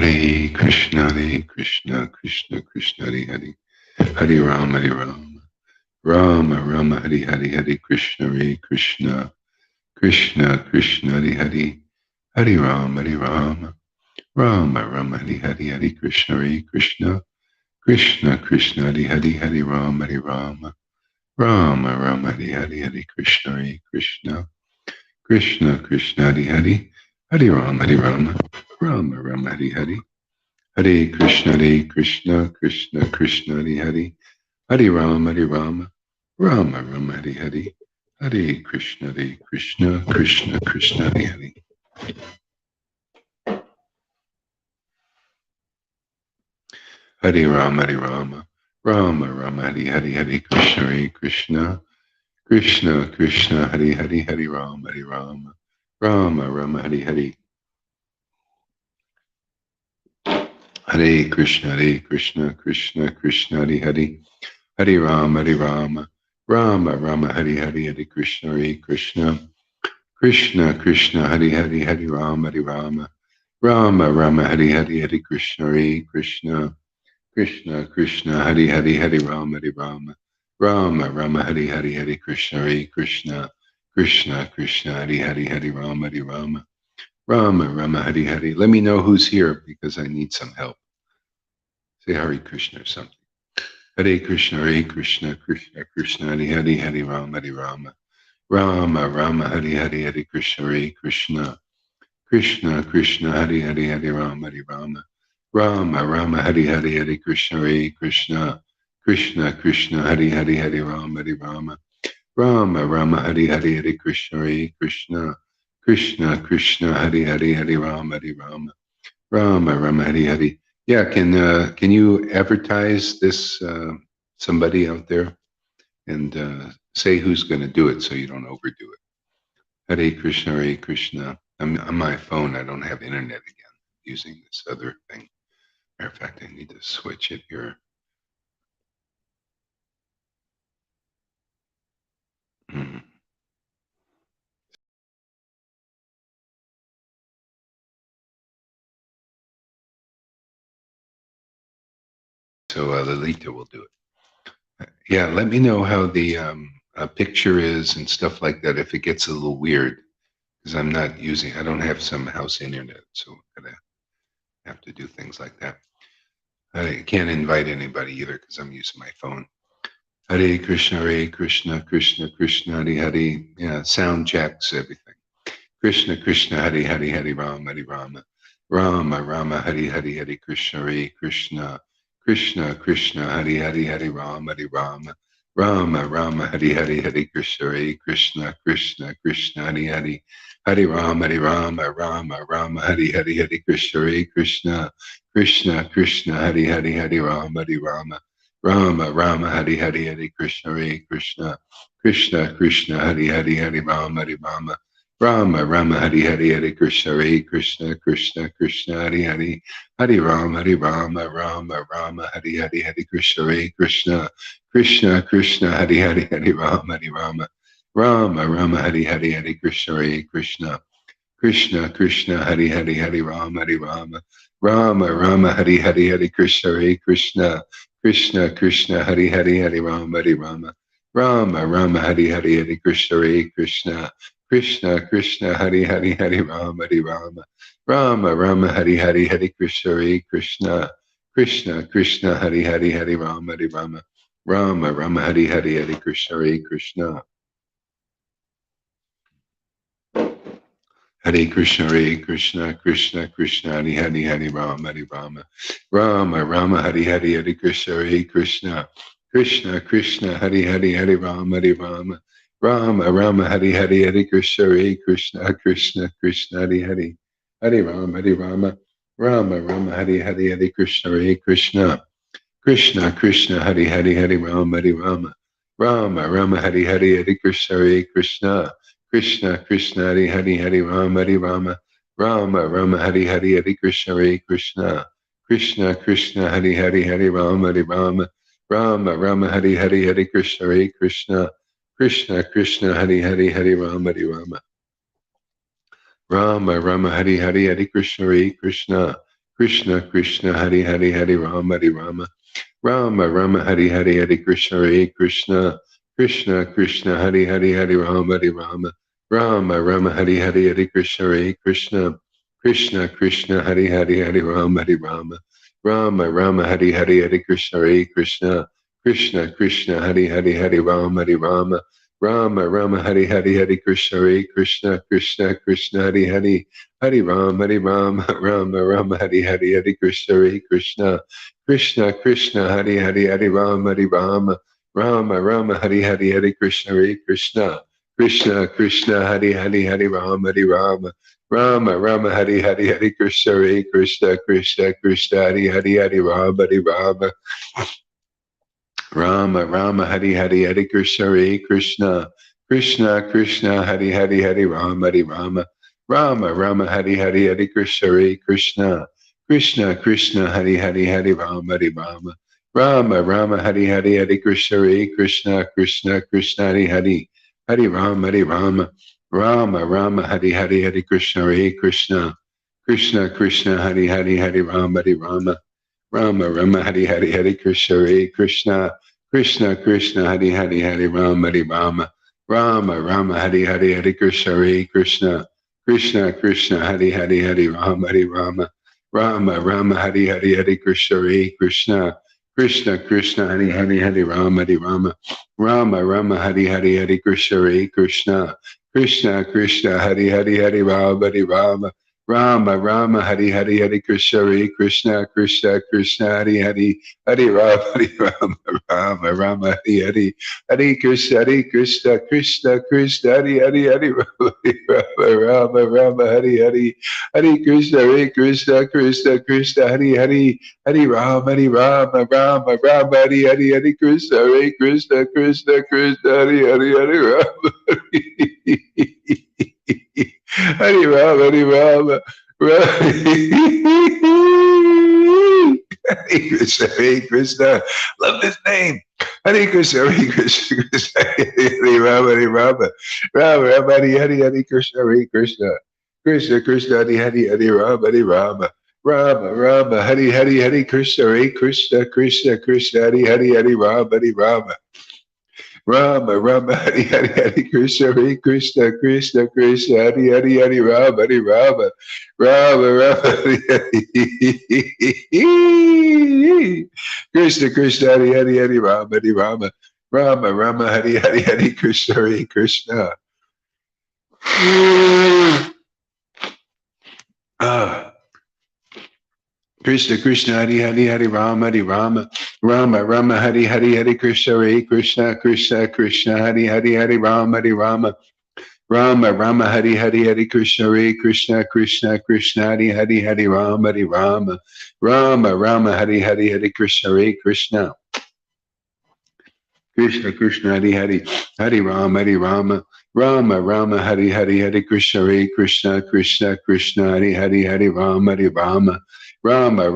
Hare Krishna, Krishna Krishna, Hare Hare, Hare Ram, Rama Rama, Hare Hare, Hare Krishna, Krishna Krishna, Hare Hare, Hare Ram, Rama Rama, Hare Hare, Hare Krishna, Krishna Krishna, Hare Hare, Hare Ram, Rama Rama, Hare Hare, Hare Krishna, Krishna Krishna, Hare Hare, Hare Rama, Rama Rama, Hare Hare. Hare Krishna, Krishna Krishna, Hare Hare, Hare Rama, Rama Rama, Hare Hare, Hare Krishna, Krishna Krishna, Hare Hare. Hare Rama, Rama Rama, Hare Hare, Hare Krishna, Krishna Krishna, Hare Hare, Hare Rama, Rama Rama, Hare Hare. Hare Krishna, Krishna Krishna, Hare Hare, Hare Rama, Rama Rama, Hare Hare, Hare Krishna, Krishna Krishna, Hare Hare, Hare Rama, Rama Rama, Hare Hare, Hare Krishna, Krishna Krishna, Hare Hare, Hare Rama, Rama Rama, Hare Hare, Hare Krishna, Krishna Krishna, Hare Hare, Hare Rama, Rama Rama, Hare Hare. Let me know who's here because I need some help. Say Hare Krishna or something. Hare Krishna, Krishna Krishna, Hare Hare, Hare Rama, Rama Rama, Hare Hare, Hare Krishna, Krishna Krishna, Hare Hare, Hare Rama, Rama Rama, Hare Hare, Hare Krishna, Krishna Krishna, Hare Hare, Hare Rama, Rama Rama, Hare Hare, Hare Krishna, Krishna Krishna, Hare Hare, Hare Rama, Rama Rama, Hare Hare. Yeah, can you advertise this somebody out there and say who's going to do it so you don't overdo it? Hare Krishna, Hare Krishna. I'm on my phone. I don't have internet again. Using this other thing. Matter of fact, I need to switch it here. So Lalita will do it. Yeah, let me know how the picture is and stuff like that if it gets a little weird because I don't have some house internet, so I'm gonna have to do things like that. I can't invite anybody either because I'm using my phone. Hare Krishna, Krishna Krishna, Hare Hare. Yeah, sound checks, everything. Krishna Krishna, Hare Hare, Hare Rama, Rama Rama, Hare Hare, Hare Krishna, Krishna Krishna, Hare Hare, Hare Rama, Rama Rama, Hare Hare, Hare Krishna, Krishna Hare Hare, Hare Rama, Rama, Hare Hare, Hare Krishna, Krishna Hare Hare, Hare Rama, Rama, Hare Hare, Hare Krishna, Krishna Hare Hare, Hare Rama, Rama, Hare Hare, Hare Krishna, Krishna Hare Hare, Hare Rama, Rama, Hare Hare, Hare Krishna, Krishna Hare Hare, Hare Rama, Hare Hare, Hare Krishna, Krishna Hare Hare, Hare Rama, Rama Hare Hare, Hare Krishna, Krishna Hare Hare, Hare Rama, Hare Hare, Hare Krishna, Krishna Hare Hare, Hare Rama Hare Hare, Hare Krishna, Krishna Hare Hare, Hare Rama Hare Hare, Hare Krishna. Hare Krishna, Krishna Hare Hare, Hare Rama, Rama Hare Hare, Hare Krishna, Krishna Hare Hare, Hare Rama, Rama Hare Hare, Hare Krishna, Krishna Hare Hare, Hare Rama, Rama Hare Hare, Hare Krishna, Krishna Hare Hare, Hare Rama, Rama Hare Hare, Hare Krishna, Krishna Hare Hare, Hare Rama, Rama Hare Hare, Hare Krishna, Krishna Hare Hare, Hare Rama Hare Hare, Hare Krishna, Krishna Hare Hare, Hare Rama, Rama Hare Hare, Hare Krishna, Krishna Krishna Hare Hare Hare Rama Rama Rama Hare Hare Hare Krishna Krishna Krishna Hare Hare Hare Rama Rama Hare Hare Hare Krishna Krishna Hare Hare Hare Rama Hare Hare Hare Krishna Hare Hare Hare Rama Hare Hare Hare Krishna Krishna Hare Hare Rama Hare Hare Hare Krishna Krishna Hare Hare Rama Hare Hare Hare Krishna Hare Hare Rama Hare Hare Hare Krishna Hare Hare Rama Hare Hare Hare Krishna Krishna Hare Hare Rama Hare Hare Hare Krishna Hare Hare Rama Hare Hare Hare Krishna Hare Hare Rama Hare Hare Hare Krishna Hare Hare Rama Hare Hare Hare Krishna Hare Hare Rama Hare Hare Hare Krishna Hare Hare Rama Hare Hare Hare Krishna Hare Hare Rama Hare Hare Hare Krishna Hare Hare Rama Hare Hare Hare Krishna Hare Rama Hare Hare Krishna Hare Hare Rama Hare Krishna Hare Rama Hare Krishna Hare Hare Rama Hare Krishna. Love this name. Hare Krishna Hare Rama Hare Hare Krishna Hare Rama Hare Hare Krishna Hare Rama Hare Hare Krishna Hare Rama Hare Krishna Hare Rama Hare Hare Krishna Krishna Hare Hare Rama Hare Hare Krishna Hare Hare Rama Hare Hare Krishna Hare Hare Rama Hare Hare Krishna Hare Hare Rama Hare Hare Krishna Hare Hare Rama Hare Hare Krishna Hare Hare Rama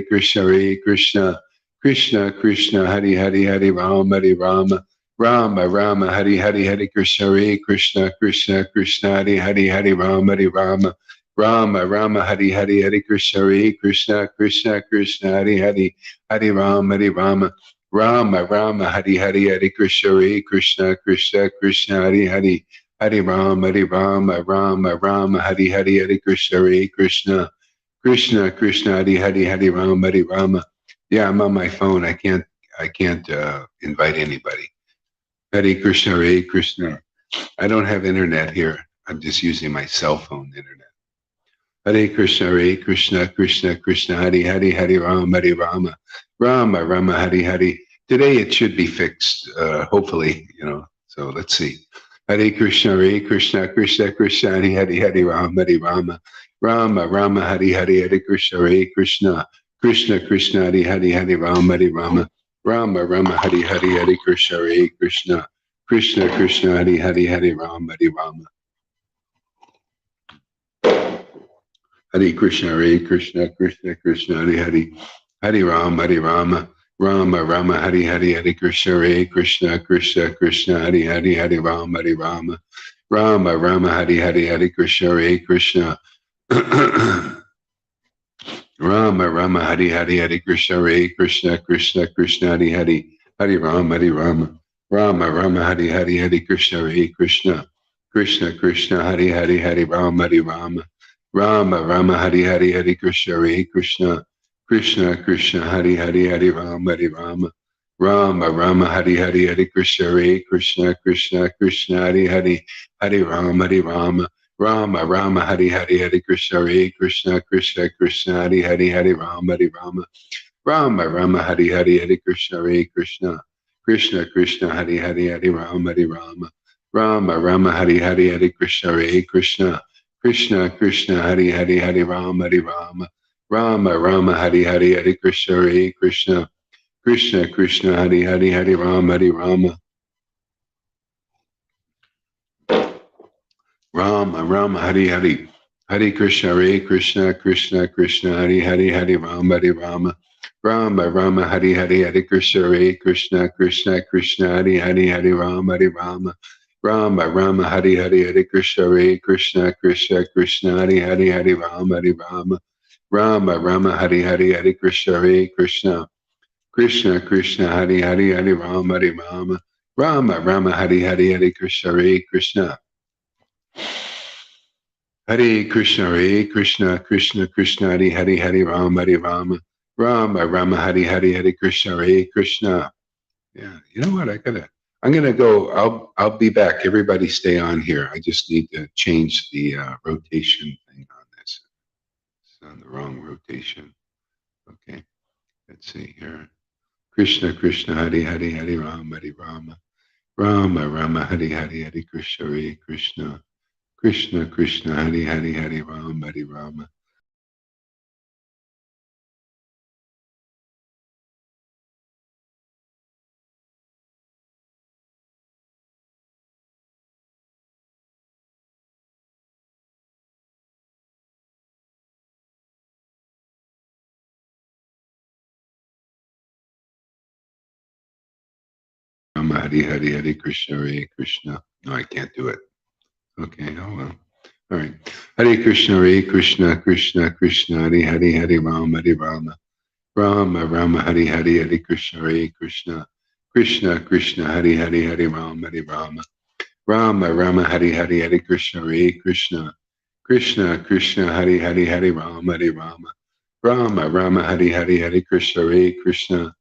Hare Hare Krishna Hare Hare Rama Hare Hare Krishna Hare Hare Rama Hare Hare Krishna Hare Hare Rama Hare Hare Krishna Hare Hare. Yeah, I'm on my phone. I can't invite anybody. Hare Krishna. I don't have internet here. I'm just using my cell phone internet. Hare Krishna Hare Hare Rama Hare Hare. Today it should be fixed, hopefully, so let's see. Hare Krishna Krishna Hare Hare Rama Hare Hare Krishna Hare Hare Rama Hare Hare Krishna Hare Hare Rama Hare Krishna Hare Hare Rama Hare Hare Krishna Hare Hare Rama Hare Hare Krishna Rama Rama Hari Hari Hari Krishna Hare Krishna Krishna Krishna Hari Hari Hari Rama Hari Rama Rama Rama Hari Hari Hari Krishna Hare Krishna Krishna Krishna Hari Hari Hari Rama Hari Rama Rama Rama Hari Hari Hari Krishna Hare Krishna Krishna Krishna Hari Hari Hari Rama Hari Rama Rama Rama Hari Hari Hari Krishna Hare Krishna Krishna Krishna Hari Hari Hari Rama Hari Rama Rama Rama Hari Hari Hari Krishna Hare Krishna Krishna Krishna Hari Hari Hari Rama Hari Rama Rama Rama Hari Hari Hari Krishna Hare Krishna Krishna Krishna Hari Hari Hari Rama Hari Rama Rama Rama Hari Hari Hari Krishna Hare Krishna Krishna Krishna Hari Hari Hari Rama Hari Rama Rama Rama Hari Hari Hari Krishna Hare Krishna Krishna Krishna Hari Hari Hari Rama Hari Rama Rama Rama Hari Hari Hari Krishna Hare Krishna Krishna Krishna Hari Hari Hari Rama Hari Rama Rama Rama Hari Hari Hari Krishna Hare Krishna Krishna Krishna Hari Hari Hari Rama Hari Rama Rama Rama Hari Hari Hari Krishna Hare Krishna Krishna Krishna Hari Hari Hari Rama Hari Rama Rama Rama Hari Hari Hari Krishna Hare Krishna Krishna Krishna Hari Hari Hari Rama Hari Rama Rama Rama Hari Hari Hari Krishna Hare Krishna Hare Krishna, Hare Krishna, Krishna Krishna, Hare Hare, Hare Rama, Hare Rama, Rama Rama, Hare Hare, Hare Krishna, Hare Krishna. Yeah, you know what? I'm gonna go. I'll be back. Everybody, stay on here. I just need to change the rotation thing on this. It's on the wrong rotation. Okay, let's see here. Krishna Krishna, Hare Hare, Hare Rama, Hare Rama, Rama Rama, Hare Hare, Hare Krishna, Hare Krishna. Krishna Krishna Hari Hari Hari Rama Hari Rama Rama Hari Hari Hari Krishna Hare Krishna. No, I can't do it. Okay, oh well. All right. Hare Krishna Hare Krishna Krishna Krishna Hari Hari Hari Rama Hari Rama Rama Rama Hari Hari Hari Krishna Hare Krishna Krishna Krishna Hari Hari Hari Rama Hari Rama Rama Rama Hari Hari Hari Krishna Hare Krishna Krishna Krishna Hari Hari Hari Rama Hari Rama Rama Rama Hari Hari Hari Krishna Hare Krishna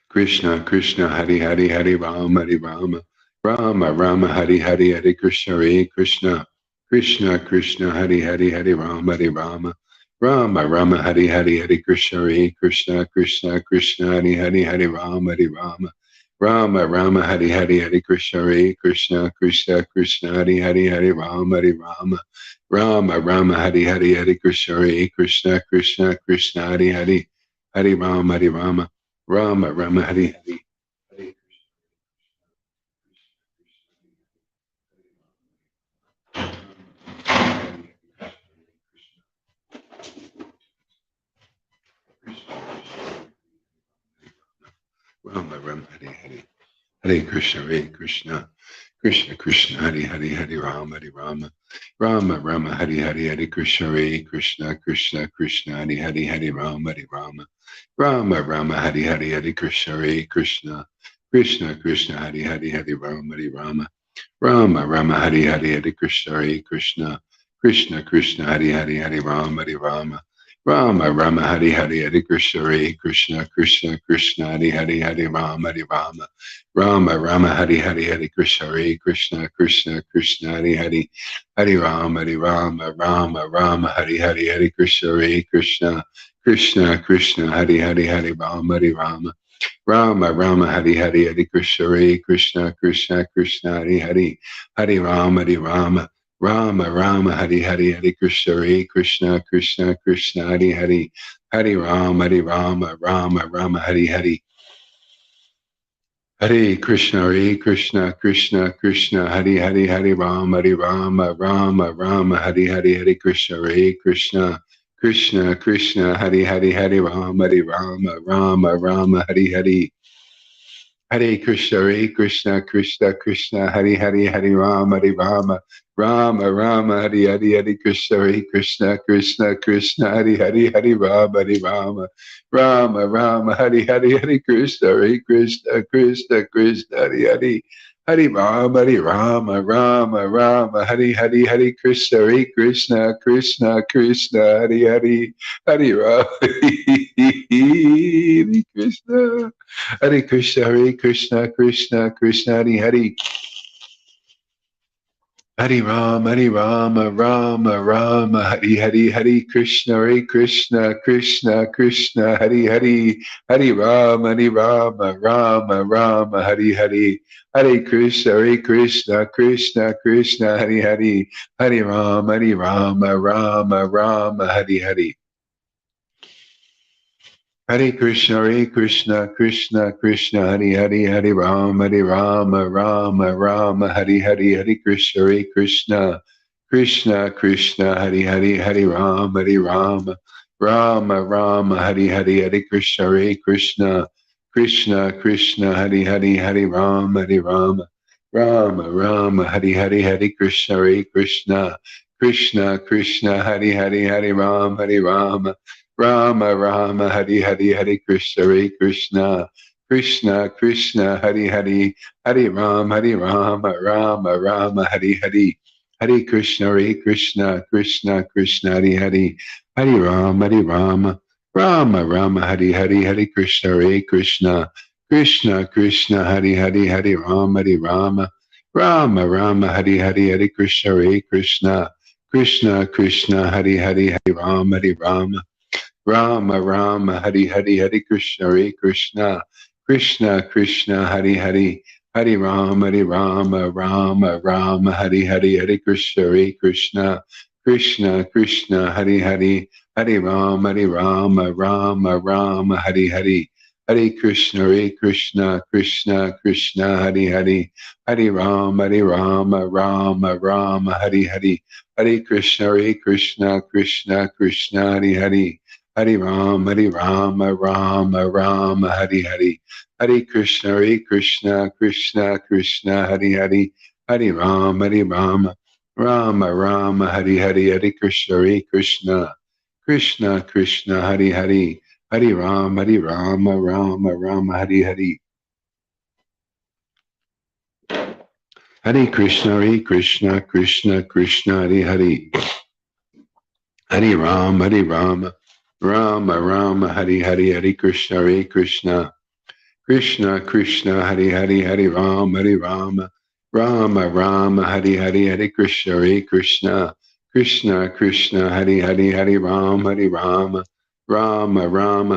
Krishna Krishna Hari Hari Hari Rama Hari Rama Rama Rama Hari Hari Hari Krishna Hare Krishna Krishna Krishna Hari Hari Hari Rama Hari Rama Rama Rama Hari Hari Hari Krishna Hare Krishna Krishna Krishna Hari Hari Hari Rama Hari Rama Rama Rama Hari Hari Hari Krishna Hare Krishna Krishna Krishna Hari Hari Hari Rama Hari Rama Rama Rama Hari Hari Hari Krishna Hare Krishna Krishna Krishna Hari Hari Hari Rama Hari Rama Rama Rama Hari Hari Hare Rama Rama Hari Hari Hare Krishna Hare Krishna Krishna Krishna Hari Hari Hari Rama Hari Rama Rama Rama Hari Hari Hare Krishna Hare Krishna Krishna Krishna Hari Hari Hari Rama Hari Rama Rama Rama Hari Hari Hare Krishna Hare Krishna Krishna Krishna Hari Hari Hari Rama Hari Rama Rama Rama Hari Hari Hare Krishna Hare Krishna Krishna Krishna Hari Hari Hari Rama Hari Rama Rama Rama Hari Hari Hare Krishna Hare Krishna Krishna Krishna Hari Hari Hari Rama Hari Rama Rama Rama Hari Hari Hare Krishna Hare Krishna Krishna Krishna Hari Hari Hari Rama Hari Rama Rama Rama Hari Hari Hare Krishna Hare Krishna Krishna Krishna Hari Hari Hari Rama Hari Rama Rama Rama Hari Hari Hare Krishna Hare Krishna Krishna Krishna Hari Hari Hari Rama Hari Rama Rama Rama Hari Hari Hare Krishna Hare Krishna Krishna Krishna Hari Hari Hari Rama Hari Rama Rama Rama Hari Hari Hare Krishna Krishna Krishna Hari Hari Hari Rama Hari Rama Rama Rama Hari Hari Hare Krishna Hare Krishna Krishna Krishna Hari Hari Hari Rama Hari Rama Rama Rama Hari Hari Hare Krishna, Krishna Krishna, Hare Hare, Hare Rama, Rama Rama, Hare Hare, Hare Krishna, Krishna Krishna, Hare Hare, Hare Rama, Rama Rama, Hare Hare, Hare Krishna, Krishna Krishna, Hare Hare. Hare Rama, Rama, Hare Hare, Hare Krishna, Krishna Krishna, Hare Hare, Hare Rama, Hare Krishna. Hare Krishna, Krishna Krishna, Hare Hare. Hare Rama, Rama, Hare Hare, Hare Krishna, Krishna Krishna, Hare Hare. Hare Rama, Rama, Hare Hare. Hare Krishna, Krishna Krishna, Hare Hare. Hare Rama, Rama, Hare Hare. Hare Krishna, Krishna Krishna, Hare Hare, Hare Rama, Rama, Hare Hare, Hare Krishna, Krishna, Hare Hare, Hare Rama, Rama, Hare Hare, Hare Krishna, Krishna, Hare Hare, Hare Rama, Rama, Hare Hare, Hare Krishna, Krishna, Hare Hare, Hare Rama, Rama, Hare Hare, Hare Krishna, Krishna, Hare Hare, Hare Rama, Hare Hare, Hare Krishna, Krishna, Hare Hare, Hare Rama, Hare Hare, Hare Krishna, Krishna, Hare Hare, Hare Rama, Hare Hare, Hare Krishna, Hare Hare, Hare Rama, Hare Hare, Hare Krishna, Krishna, Hare Hare, Hare Rama, Hare Hare, Hare Krishna, Hare Hare, Hare Rama, Hare Hare, Hare Krishna, Hare Hare, Hare Rama, Hare Hare, Hare Krishna, Krishna, Hare Hare. Hare Rama, Hare Hare. Hare Krishna, Krishna, Hare Hare. Hare Rama, Hare Hare. Hare Krishna, Hare Hare. Hare Rama, Hare Hare. Hare Krishna, Krishna, Hare Hare. Hare Rama, Rama, Hare Hare, Hare Krishna, Krishna, Hare Hare, Hare Rama, Rama, Hare Hare, Hare Krishna, Krishna, Hare Hare, Hare Rama, Rama,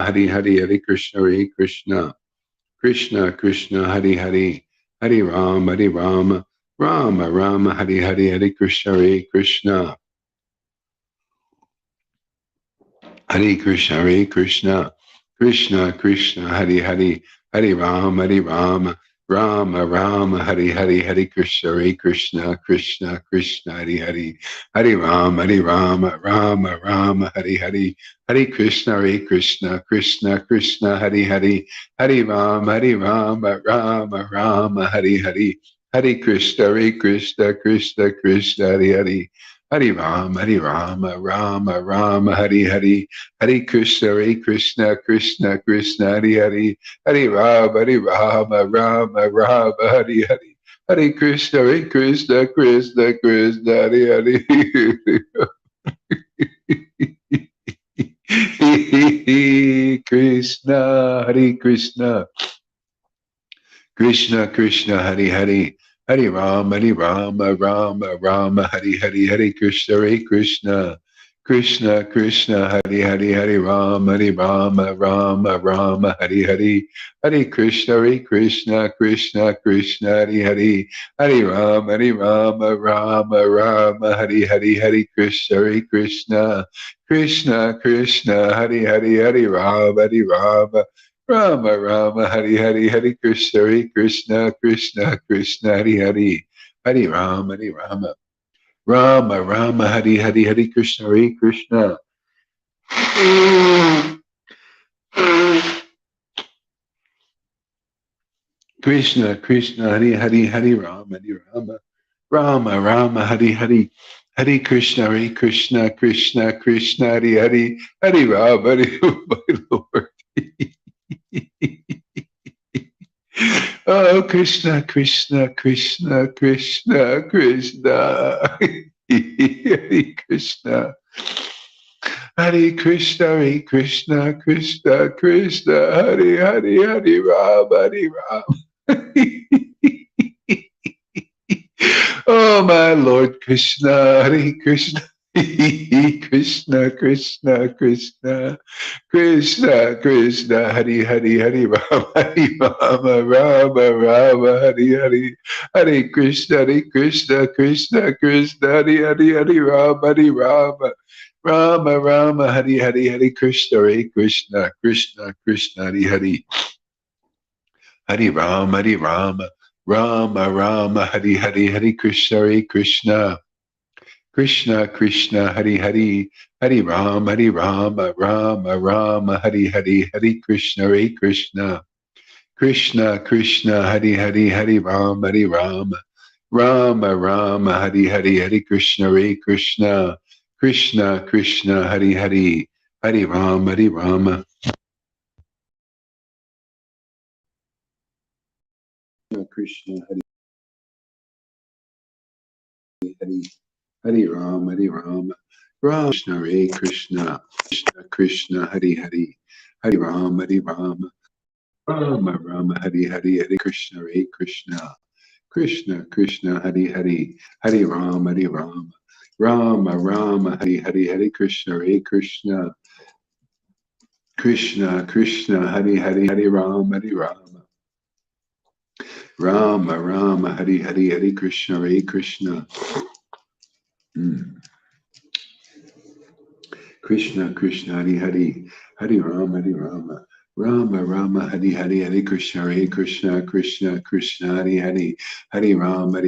Hare Hare, Hare Krishna, Hare Hare, Hare Rama, Rama, Hare Hare, Hare Krishna. Hare Krishna, Krishna, Hare Hare, Hare Rama, Rama, Hare Hare, Hare Krishna, Krishna, Hare Hare, Hare Rama, Hare Hare, Hare Krishna, Krishna, Hare Hare, Hare Rama, Hare Hare, Hare Krishna, Hare Hare. Hare Rama, Hare Hare, Hare Krishna, Krishna, Hare Hare, Hare Rama, Hare Hare, Hare Krishna, Krishna, Hare Hare. Krishna, Hare Krishna, Krishna, Hare Hare, Hare Rama, Hare Hare, Hare Krishna, Krishna, Hare Hare, Hare Rama, Hare Hare, Hare Krishna, Krishna, Hare Hare, Hare Rama, Hare Hare, Hare Krishna, Hare Hare, Hare Rama, Hare Hare, Hare Krishna, Hare Hare, Hare Rama, Rama, Hare Hare, Hare Krishna. Krishna, Krishna, Hari Hari, Hari Rama, Rama, Rama, Hari Hari, Hari Krishna, Hari Krishna, Krishna, Krishna, Hari Hari, Hari Rama, Hari Rama, my Lord. Oh, Krishna, Krishna, Krishna, Krishna, Krishna. Hare Krishna. Hare Krishna, Hare Krishna, Krishna, Krishna, Hare Hare, Hare Ram, Hare Ram. Oh, my Lord Krishna, Hare Krishna. Krishna, Krishna, Krishna, Krishna, Krishna, Hari Hari, Hari Rama, Hari Rama, Rama Rama, Hari Hari, Hare Krishna, Hare Krishna, Krishna, Krishna, Hari Hari, Hari Rama, Hari Rama, Rama Rama, Hari Hari, Hare Krishna, Hare Krishna, Krishna, Krishna, Hari Hari, Hari Rama, Hari Rama, Rama Rama, Hari Hari, Hare Krishna, Hare Krishna. Krishna, Krishna, Hari Hari, Hari Ram, Rama, Rama, Hari Hari, Hari Krishna, Hare Krishna. Krishna, Krishna, Hari Hari, Hari Ram, Rama, Rama, Hari Hari, Hari Krishna, Hare Krishna. Krishna, Krishna, Hari Hari, Hari Ram, Rama. Krishna, Hari Hari, Hari Ram, Rama. Ram Krishna, Hare Krishna, Krishna, Krishna, Hari Hari, Hari Ram, Rama. Rama Rama Hari Hari, Hare Krishna, Hare Krishna, Krishna Krishna, Hari Hari, Hari Rama, Rama Rama, Hari Hari, Hare Krishna, Hare Krishna, Krishna Krishna, Hari Hari, Hari Rama, Rama Rama, Hari Hari, Hare Krishna, Hare Krishna. Krishna Krishna, Hari Hari, Hari Rama, Rama Rama, Hari Hari, Hare Krishna, Hare Krishna, Krishna Krishna, Hari Hari, Hari Rama,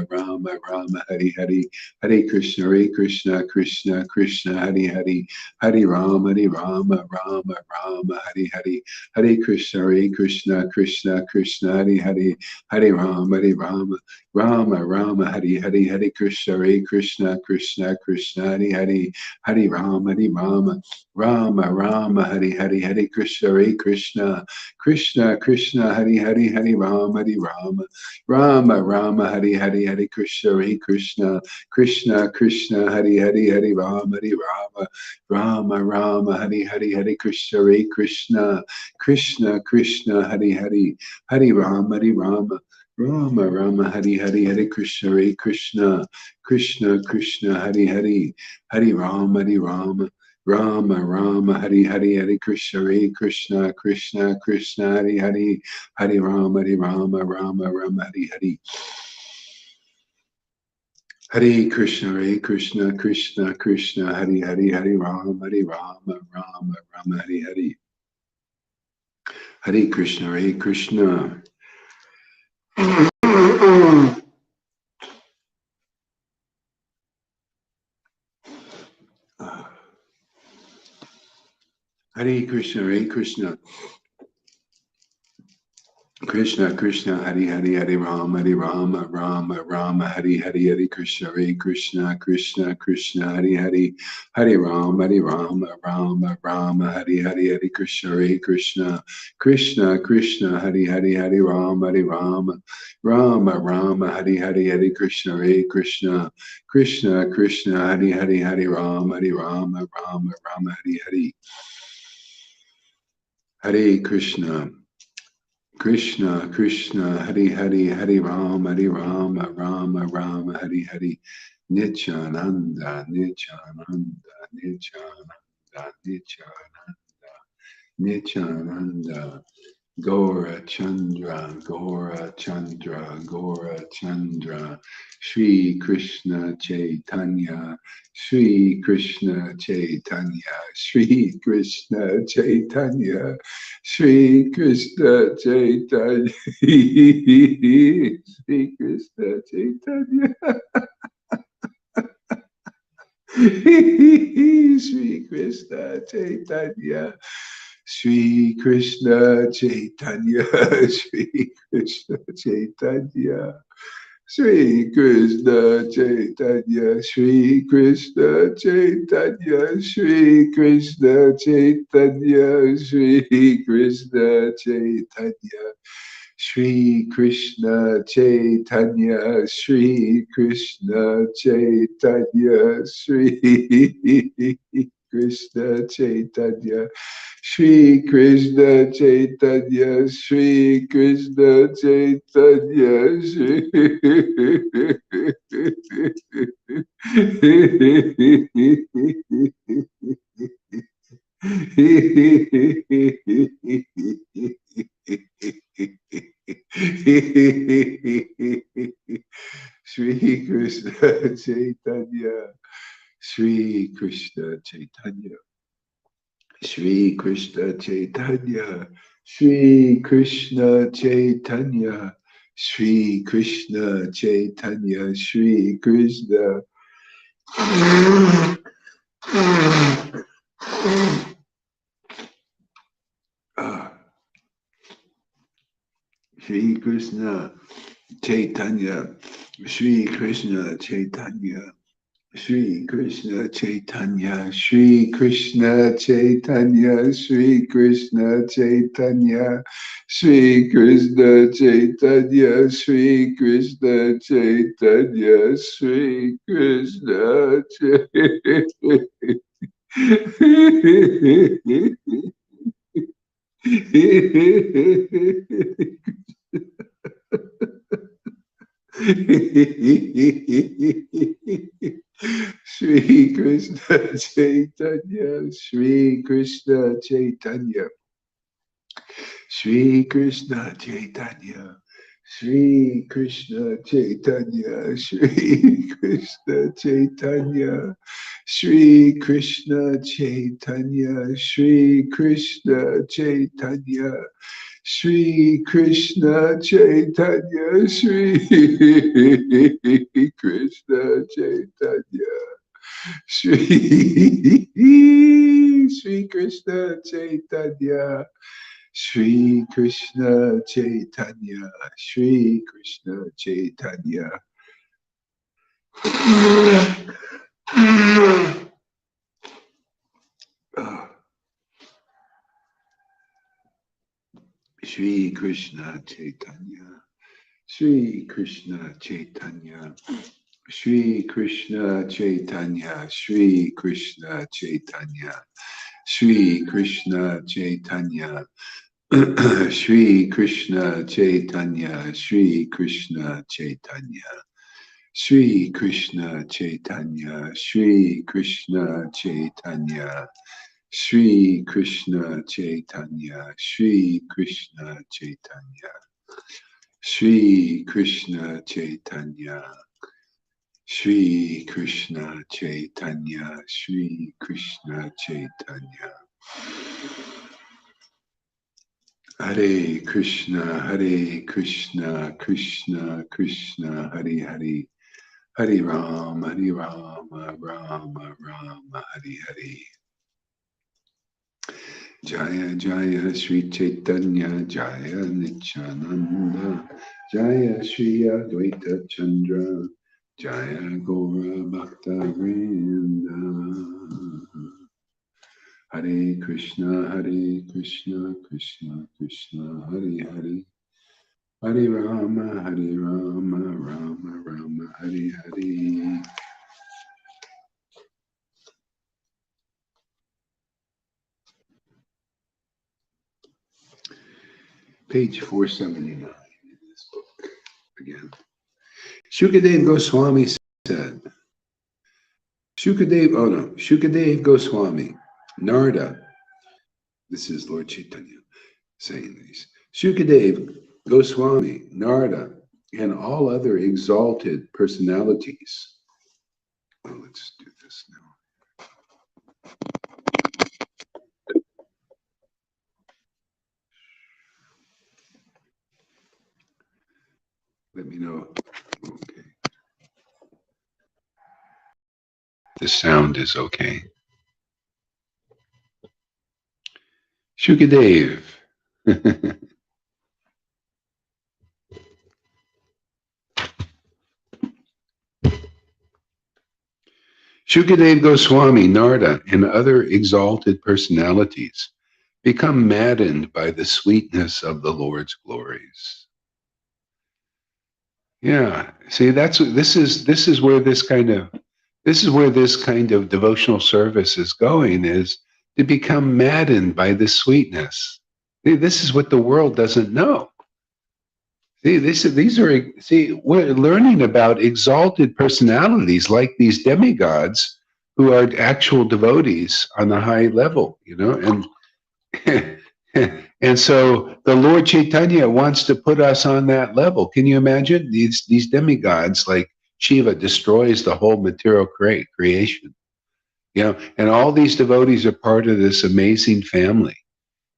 Rama Rama, Hari Hari, Hare Krishna, Hare Krishna, Krishna Krishna, Hari Hari, Hari Rama, Rama Rama, Hari Hari, Hare Krishna, Hare Krishna, Krishna Krishna, Hari Hari, Hari Rama, Rama, Hari Hari, Hare Krishna, Hare Krishna, Krishna Krishna, Hari Hari, Hari Rama, Rama, Hari Hari, Hare Krishna, Hare Krishna, Krishna Krishna, Hari Hari, Hari Rama, Rama, Hari Hari, Hare Krishna, Hare Krishna, Krishna Krishna, Hari Hari, Hari Rama, Rama, Hari Hari, Hare Krishna, Hare Krishna, Krishna Krishna, Hari Hari, Hari Rama, Rama, Hari Hari, Hare Krishna, Hare Krishna, Krishna Krishna, Hari Hari, Hari Rama, Rama, Hari Hari, Hare Krishna, Hare Krishna, Krishna Krishna, Hari Hari, Hari Rama, Rama, Hari Hari. Hare Krishna, Krishna Krishna, Hari Hari, Hari Rama, Rama, Hari Hari. Hare Krishna, Hare Krishna. Hare Krishna, Hare Krishna. Krishna Krishna, Hari Hari, Hare Rama, Rama, Hari Hari, Hare Krishna, Hare Krishna, Krishna Krishna, Hari Hari, Hare Rama, Rama, Hari Hari, Hare Krishna, Hare Krishna, Krishna Krishna, Hari Hari, Hare Rama, Rama, Hari Hari, Hare Krishna, Hare Krishna, Krishna Krishna, Hari Hari, Hare Rama, Rama, Hari Hari. Hare Krishna. Krishna Krishna, Hari Hari, Hare Rama, Rama, Hari Hari. Nityananda, Nityananda. Gora Chandra, Shri Krishna Chaitanya, Shri Krishna Chaitanya, Shri Krishna Chaitanya, Shri Krishna Chaitanya, Shri Krishna Chaitanya, Shri Krishna Chaitanya. Shri Krishna Chaitanya, Shri Krishna Chaitanya, Shri Krishna Chaitanya, Shri Krishna Chaitanya, Shri Krishna Chaitanya, Shri Krishna Chaitanya, Shri Krishna Chaitanya, Shri Krishna Chaitanya, Shri Krishna Chaitanya, Shri Krishna Chaitanya, Shri Krishna Chaitanya, Shri Krishna Chaitanya, Shri Krishna Chaitanya, Shri Krishna Chaitanya, Shri Krishna Chaitanya, Shri Krishna Chaitanya, Shri Krishna. Shri Krishna Chaitanya, Shri Krishna Chaitanya, Shri Krishna Chaitanya, Shri Krishna Chaitanya, Shri Krishna Chaitanya, Shri Krishna Chaitanya, Shri Krishna Chaitanya, Shri Krishna Chaitanya. Shri Krishna Chaitanya, Shri Krishna Chaitanya, Shri Krishna Chaitanya, Shri Krishna Chaitanya, Shri Krishna Chaitanya, Shri Krishna Chaitanya, Shri Krishna Chaitanya, Shri Krishna Chaitanya, Shri Krishna Chaitanya, Shri Krishna Chaitanya, Shri Krishna Chaitanya, Shri Krishna Chaitanya. Shri Krishna Chaitanya, Shri Krishna Chaitanya, Shri Krishna Chaitanya, Shri Krishna Chaitanya, Shri Krishna Chaitanya, Shri Krishna Chaitanya, Shri Krishna Chaitanya, Shri Krishna Chaitanya, Shri Krishna Chaitanya, Shri Krishna Chaitanya, Shri Krishna Chaitanya, Shri Krishna Chaitanya, Shri Krishna Chaitanya, Shri Krishna Chaitanya. Hare Krishna, Hare Krishna, Krishna Krishna, Hare Hare, Hare Rama, Hare Rama, Rama Rama, Hare Hare. Jaya Jaya Sri Chaitanya, Jaya Nityananda, Jaya Sri Advaita Chandra, Jaya Gaura Bhakta Vrinda. Hare Krishna, Krishna Krishna, Hare Hare, Hare Rama, Rama Rama, Hare Hare. Page 479 in this book again. Shukadev Goswami said, Shukadev Goswami, Narada, this is Lord Caitanya saying these, Shukadev Goswami, Narada, and all other exalted personalities. Well, let's do this now. Let me know. Okay. The sound is okay. Shukadev. Shukadev Goswami, Narada, and other exalted personalities become maddened by the sweetness of the Lord's glories. Yeah, see, this is where this kind of devotional service is going, is to become maddened by the sweetness. See, this is what the world doesn't know. See, we're learning about exalted personalities like these demigods who are actual devotees on the high level, and and so the Lord Caitanya wants to put us on that level. Can you imagine these demigods like Shiva destroys the whole material creation, and all these devotees are part of this amazing family,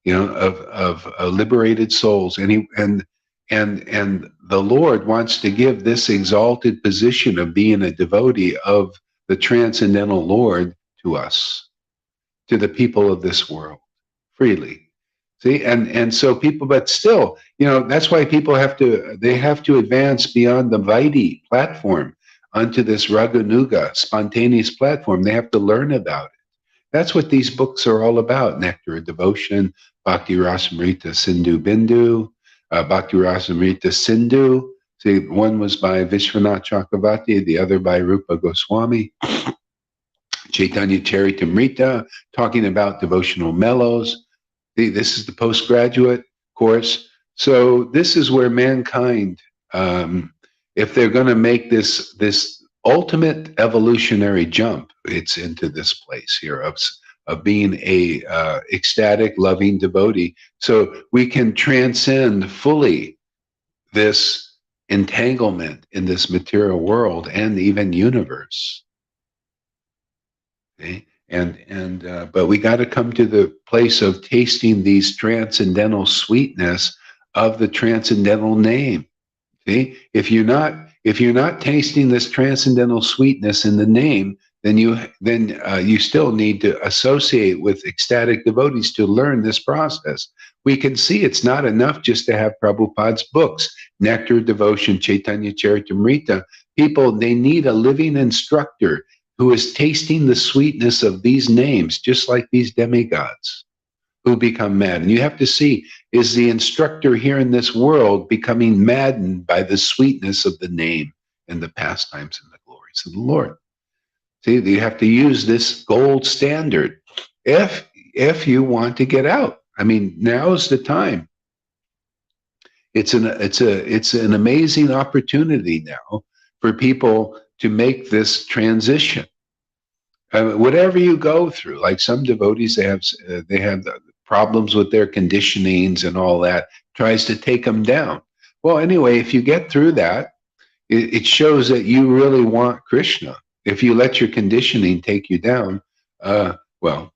of liberated souls, and the Lord wants to give this exalted position of being a devotee of the transcendental Lord to us, to the people of this world, freely. See, and so people, but still, that's why people have to advance beyond the Vaidhi platform onto this Raganuga spontaneous platform. They have to learn about it. That's what these books are all about: Nectar of Devotion, Bhakti Rasamrita Sindhu Bindu, Bhakti Rasamrita Sindhu. See, one was by Vishwanath Chakravarti, the other by Rupa Goswami. Chaitanya Charitamrita, talking about devotional mellows. This is the postgraduate course. So this is where mankind, if they're going to make this ultimate evolutionary jump, it's into this place here of being a ecstatic, loving devotee. So we can transcend fully this entanglement in this material world and even universe. Okay? But we got to come to the place of tasting these transcendental sweetness of the transcendental name. See, if you're not tasting this transcendental sweetness in the name, then you still need to associate with ecstatic devotees to learn this process. We can see it's not enough just to have Prabhupada's books, Nectar, Devotion, Chaitanya Charitamrita. People, they need a living instructor who is tasting the sweetness of these names, just like these demigods who become mad. And you have to see, is the instructor here in this world becoming maddened by the sweetness of the name and the pastimes and the glories of the Lord? See, you have to use this gold standard if you want to get out. I mean, now's the time. It's an amazing opportunity now for people to make this transition. Whatever you go through, like some devotees, they have problems with their conditionings and all that, tries to take them down. Well, anyway, if you get through that, it shows that you really want Krishna. If you let your conditioning take you down, well,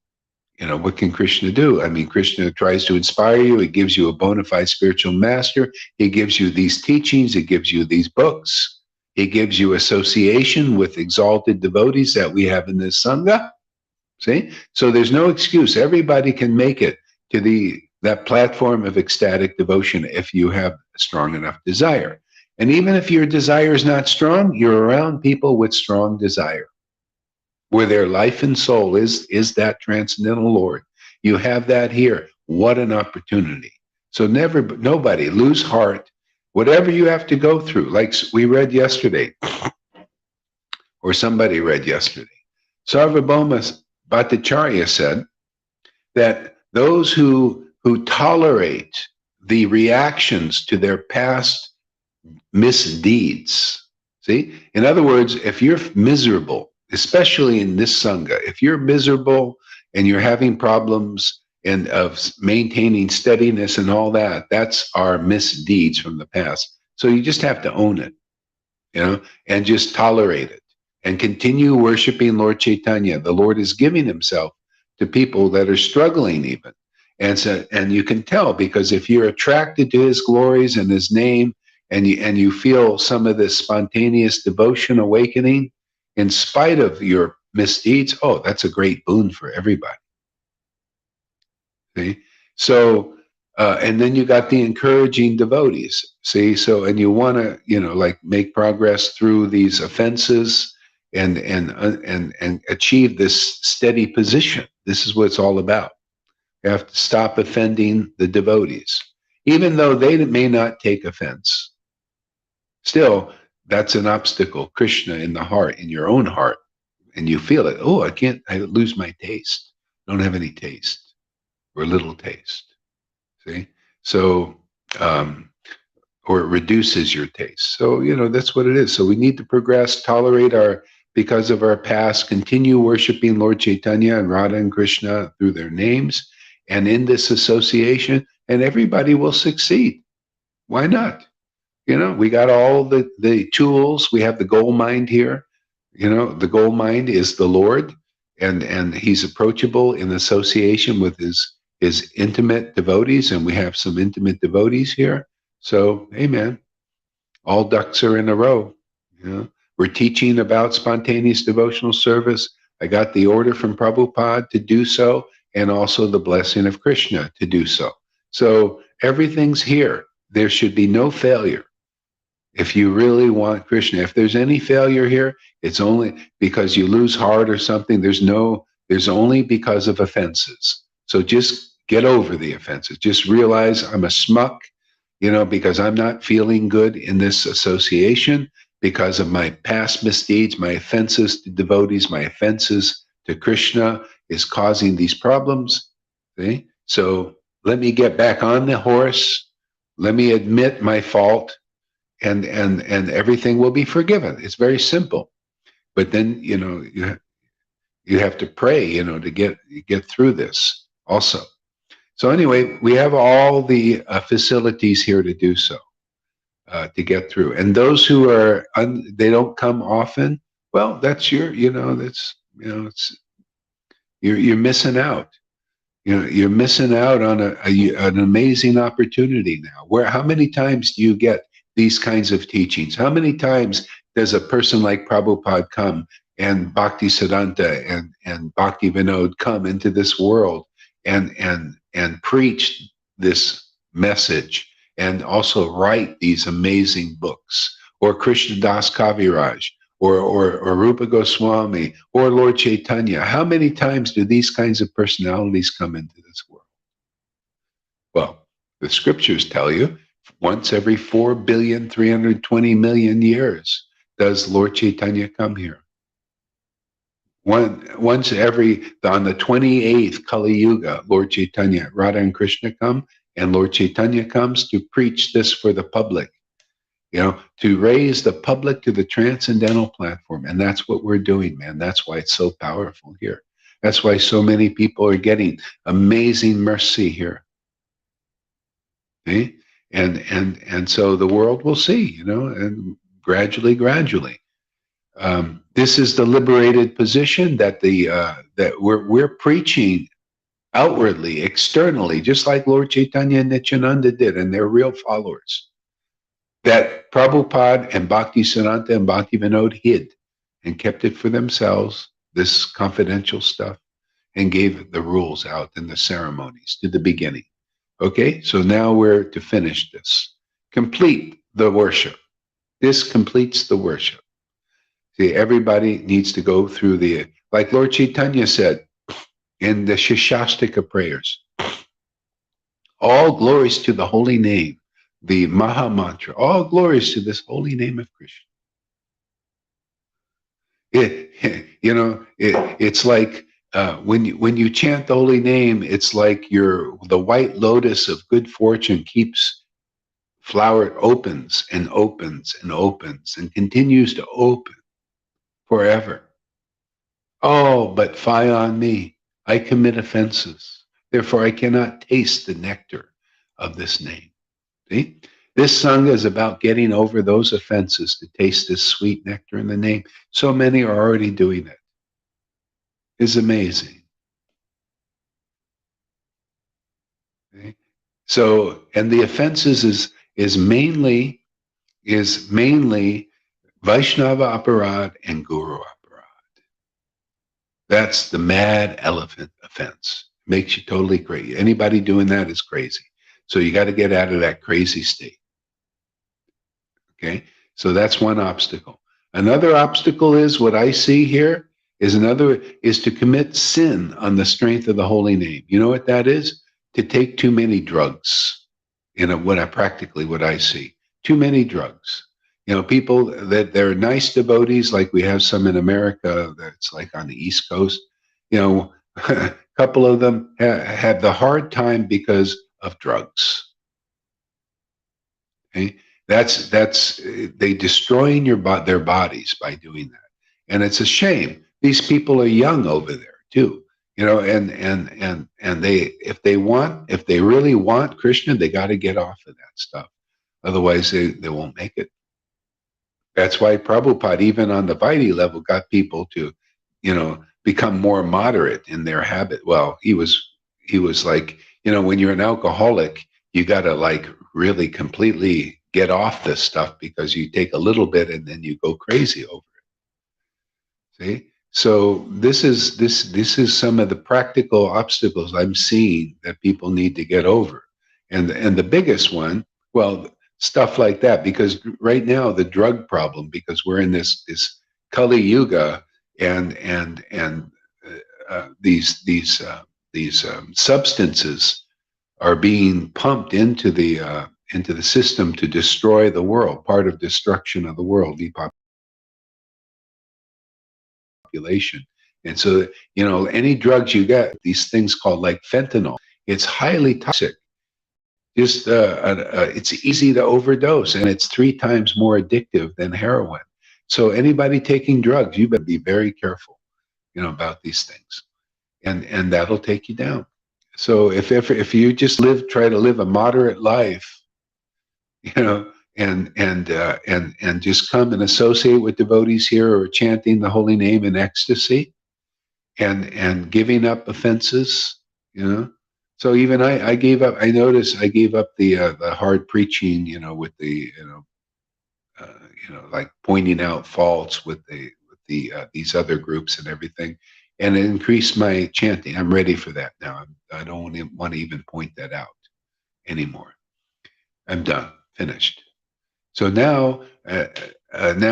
what can Krishna do? I mean, Krishna tries to inspire you. He gives you a bona fide spiritual master. He gives you these teachings. He gives you these books. He gives you association with exalted devotees that we have in this Sangha. See? So there's no excuse. Everybody can make it to that platform of ecstatic devotion if you have a strong enough desire. And even if your desire is not strong, you're around people with strong desire, where their life and soul is that transcendental Lord. You have that here. What an opportunity. So nobody lose heart. Whatever you have to go through, like we read yesterday, or somebody read yesterday, Sarvabhauma Bhattacharya said that those who tolerate the reactions to their past misdeeds, see? In other words, if you're miserable, especially in this Sangha, if you're miserable and you're having problems and of maintaining steadiness and all that, that's our misdeeds from the past. So you just have to own it, and just tolerate it and continue worshiping Lord Caitanya. The Lord is giving himself to people that are struggling even. And you can tell, because if you're attracted to his glories and his name, and you feel some of this spontaneous devotion awakening in spite of your misdeeds, oh, that's a great boon for everybody. See? So, and then you got the encouraging devotees. See, so and you want to, like make progress through these offenses and achieve this steady position. This is what it's all about. You have to stop offending the devotees, even though they may not take offense. Still, that's an obstacle. Krishna in the heart, in your own heart, and you feel it. Oh, I lose my taste. I don't have any taste or little taste. See? So, um, or it reduces your taste. So, that's what it is. So we need to progress, tolerate because of our past, continue worshiping Lord Caitanya and Radha and Krishna through their names. And in this association, and everybody will succeed. Why not? We got all the tools. We have the gold mine here. The gold mine is the Lord, and he's approachable in association with his intimate devotees, and we have some intimate devotees here. So, amen. All ducks are in a row. We're teaching about spontaneous devotional service. I got the order from Prabhupada to do so, and also the blessing of Krishna to do so. So everything's here. There should be no failure. If you really want Krishna, if there's any failure here, it's only because you lose heart or something. There's only because of offenses. So just get over the offenses. Just realize I'm a smuck, because I'm not feeling good in this association because of my past misdeeds, my offenses to devotees, my offenses to Krishna is causing these problems. See? So let me get back on the horse. Let me admit my fault. And everything will be forgiven. It's very simple. But then you have to pray to get through this also. So anyway, we have all the facilities here to do so, to get through. And those who are they don't come often. Well, that's it's you're missing out. You're missing out on an amazing opportunity now. How many times do you get these kinds of teachings? How many times does a person like Prabhupada come and Bhakti Siddhanta and Bhakti Vinod come into this world and preach this message and also write these amazing books? Or Krishna Das Kaviraj, or Rupa Goswami, or Lord Caitanya. How many times do these kinds of personalities come into this world? Well, the scriptures tell you once every 4,320,000,000 years does Lord Caitanya come here. Once on the 28th Kali Yuga, Lord Caitanya, Radha and Krishna come, and Lord Caitanya comes to preach this for the public. To raise the public to the transcendental platform. And that's what we're doing, man. That's why it's so powerful here. That's why so many people are getting amazing mercy here. Okay? And so the world will see, and gradually. This is the liberated position that that we're preaching outwardly, externally, just like Lord Caitanya and Nityananda did, and they're real followers. That Prabhupada and Bhakti Siddhanta and Bhakti Vinod hid and kept it for themselves, this confidential stuff, and gave the rules out in the ceremonies to the beginning. Okay, so now we're to finish this. Complete the worship. This completes the worship. See, everybody needs to go through like Lord Caitanya said in the Shishastika prayers, all glories to the holy name. The Maha Mantra, all glories to this holy name of Krishna. It's like when you chant the holy name, it's like the white lotus of good fortune keeps opens and opens and opens and continues to open forever. Oh, but fie on me! I commit offenses, therefore I cannot taste the nectar of this name. See? This Sangha is about getting over those offenses to taste this sweet nectar in the name. So many are already doing it. It's amazing. Okay? So, and the offenses is mainly Vaishnava aparad and Guru aparad. That's the mad elephant offense. Makes you totally crazy. Anybody doing that is crazy. So you got to get out of that crazy state. Okay. So that's one obstacle. Another obstacle is what I see here is to commit sin on the strength of the holy name. You know what that is? To take too many drugs. Practically what I see. Too many drugs. People that they're nice devotees, like we have some in America that's like on the East Coast. A couple of them have the hard time because of drugs. Okay? That's they destroying their bodies by doing that, and it's a shame. These people are young over there too, and they if they really want Krishna, they got to get off of that stuff. Otherwise, they won't make it. That's why Prabhupada, even on the Vaidhi level, got people to, become more moderate in their habit. Well, he was like, when you're an alcoholic, you got to like really completely get off this stuff because you take a little bit and then you go crazy over it. See? So this is some of the practical obstacles I'm seeing that people need to get over. And the biggest one, well, stuff like that, because right now the drug problem, because we're in this Kali Yuga, and these substances are being pumped into the system to destroy the world, part of destruction of the world, depopulation. And so, any drugs you get, these things called like fentanyl, it's highly toxic. Just it's easy to overdose, and it's 3 times more addictive than heroin. So anybody taking drugs, you better be very careful, about these things, and that'll take you down. So if you just try to live a moderate life, and just come and associate with devotees here or chanting the holy name in ecstasy, and giving up offenses, So even I gave up. I noticed I gave up the hard preaching, with the like pointing out faults with the these other groups and everything, and it increased my chanting. I'm ready for that now. I don't want to even point that out anymore. I'm done, finished. So now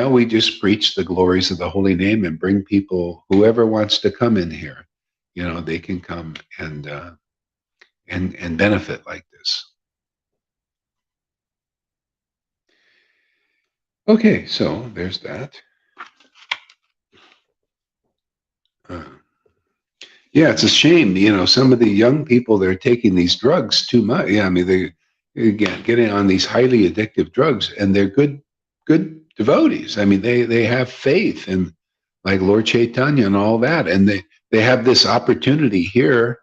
we just preach the glories of the holy name and bring people, whoever wants to come in here, they can come and benefit like this. Okay, so there's that. Yeah, it's a shame. Some of the young people, they're taking these drugs too much. Yeah, I mean, they getting on these highly addictive drugs, and they're good devotees. I mean, they have faith in like Lord Caitanya and all that, and they have this opportunity here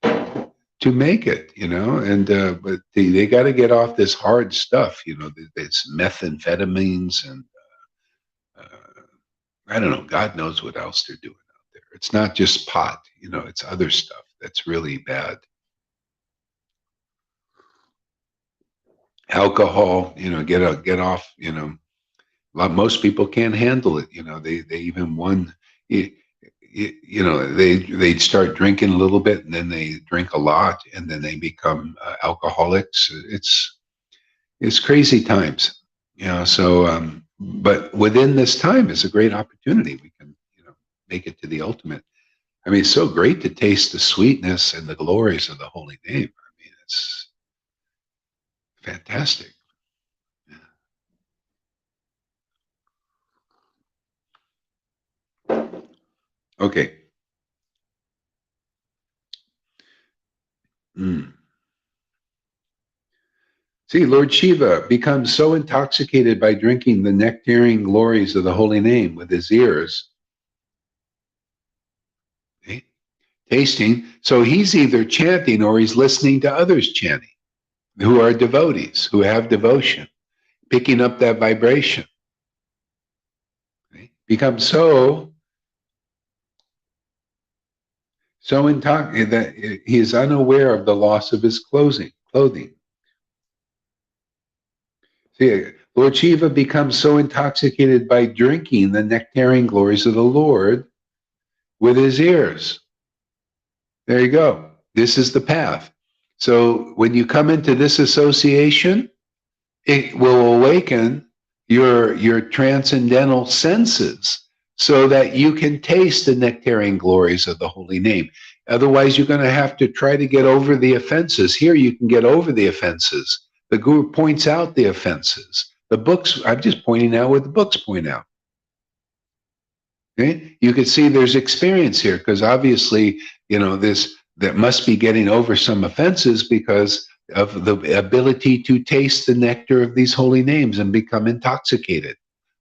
to make it, and but they got to get off this hard stuff, this methamphetamines and I don't know, God knows what else they're doing out there. It's not just pot, it's other stuff that's really bad. Alcohol, get off, most people can't handle it, they even they start drinking a little bit and then they drink a lot and then they become alcoholics. It's crazy times, so but within this time is a great opportunity. We can make it to the ultimate. I mean, it's so great to taste the sweetness and the glories of the holy name. I mean, it's fantastic. Okay. See, Lord Shiva becomes so intoxicated by drinking the nectarian glories of the holy name with his ears, okay, tasting. So he's either chanting or he's listening to others chanting who are devotees, who have devotion, picking up that vibration. Okay? Becomes so intoxicated that he is unaware of the loss of his clothing. See, Lord Shiva becomes so intoxicated by drinking the nectarian glories of the Lord with his ears. There you go. This is the path. So when you come into this association, it will awaken your transcendental senses so that you can taste the nectarian glories of the holy name. Otherwise, you're going to have to try to get over the offenses. Here, you can get over the offenses. The Guru points out the offenses. The books, I'm just pointing out what the books point out. Okay? You can see there's experience here because obviously, this that must be getting over some offenses because of the ability to taste the nectar of these holy names and become intoxicated,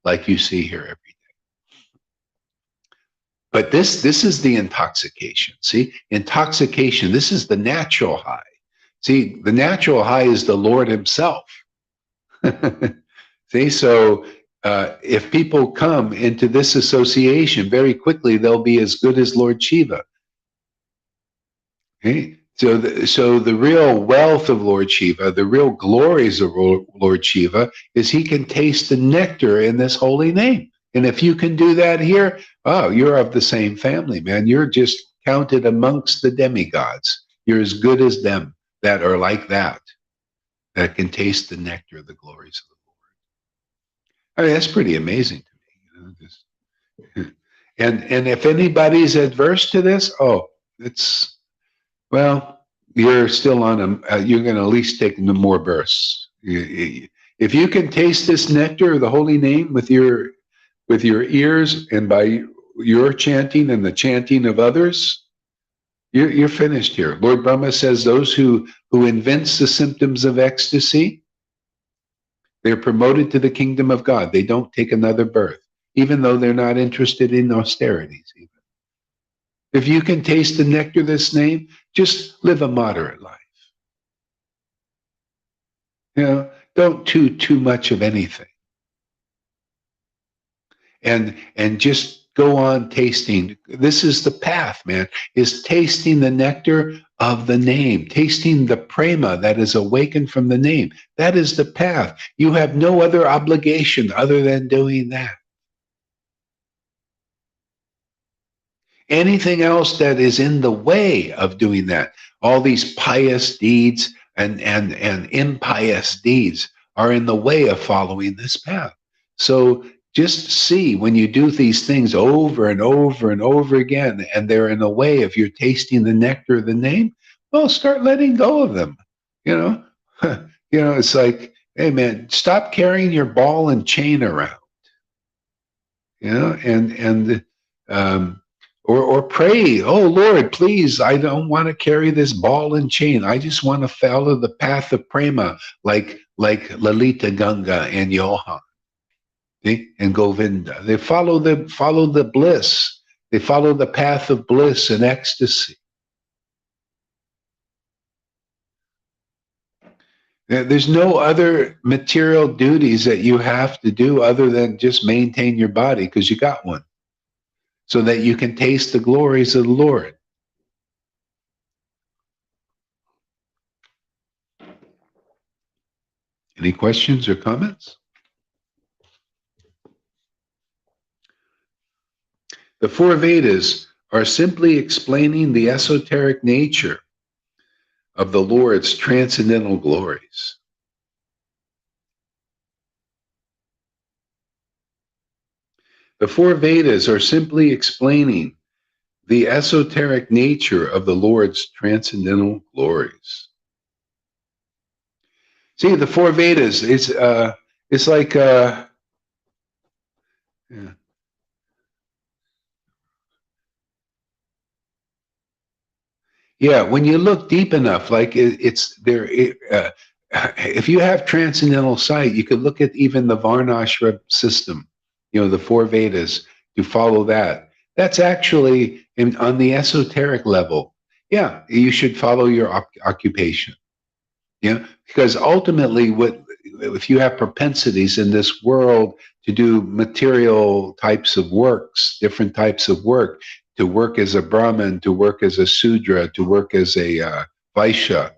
like you see here every day. But this is the intoxication. See, intoxication, this is the natural high. See, the natural high is the Lord himself. See, so if people come into this association very quickly, they'll be as good as Lord Shiva. Okay? So the real wealth of Lord Shiva, the real glories of Lord Shiva, is he can taste the nectar in this holy name. And if you can do that here, oh, you're of the same family, man. You're just counted amongst the demigods. You're as good as them that are like that can taste the nectar of the glories of the Lord. I mean, that's pretty amazing to me. And if anybody's adverse to this, well, you're still on you're going to at least take more bursts. If you can taste this nectar of the holy name with your ears and by your chanting and the chanting of others, you're finished here. Lord Brahma says those who invents the symptoms of ecstasy, they're promoted to the kingdom of God. They don't take another birth, even though they're not interested in austerities. Even if you can taste the nectar of this name, just live a moderate life. Don't do too much of anything. And just go on tasting. This is the path, man, is tasting the nectar of the name, tasting the prema that is awakened from the name. That is the path. You have no other obligation other than doing that. Anything else that is in the way of doing that, all these pious deeds and impious deeds are in the way of following this path. So just see when you do these things over and over and over again, and they're in the way of your tasting the nectar of the name, well, start letting go of them. It's like, hey man, stop carrying your ball and chain around. Or pray, oh Lord, please, I don't want to carry this ball and chain. I just want to follow the path of prema, like Lalita Ganga and Johan. And Govinda. They follow the bliss. They follow the path of bliss and ecstasy. There's no other material duties that you have to do other than just maintain your body because you got one, so that you can taste the glories of the Lord. Any questions or comments? The four Vedas are simply explaining the esoteric nature of the Lord's transcendental glories. The four Vedas are simply explaining the esoteric nature of the Lord's transcendental glories. See, the four Vedas, it's like, yeah, when you look deep enough, like it's there. If you have transcendental sight, you could look at even the Varnashram system, the four Vedas, to follow that. That's actually on the esoteric level. Yeah, you should follow your occupation. Because ultimately, if you have propensities in this world to do material types of works, different types of work, to work as a Brahmin, to work as a Sudra, to work as a Vaishya,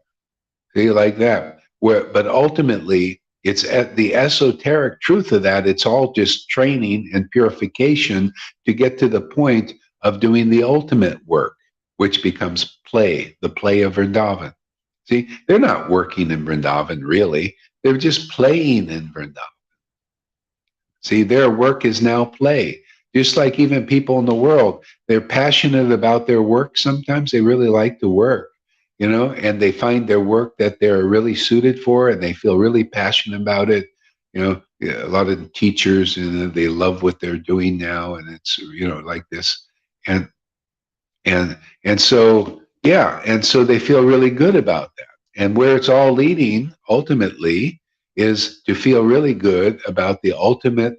like that. But ultimately, it's at the esoteric truth of that. It's all just training and purification to get to the point of doing the ultimate work. which becomes play, the play of Vrindavan. See, they're not working in Vrindavan really. They're just playing in Vrindavan. See, their work is now play. Just like even people in the world, they're passionate about their work. Sometimes they really like to work, and they find their work that they're really suited for and they feel really passionate about it. A lot of the teachers, they love what they're doing now, and it's, like this. And and so, yeah, and so they feel really good about that. And where it's all leading ultimately is to feel really good about the ultimate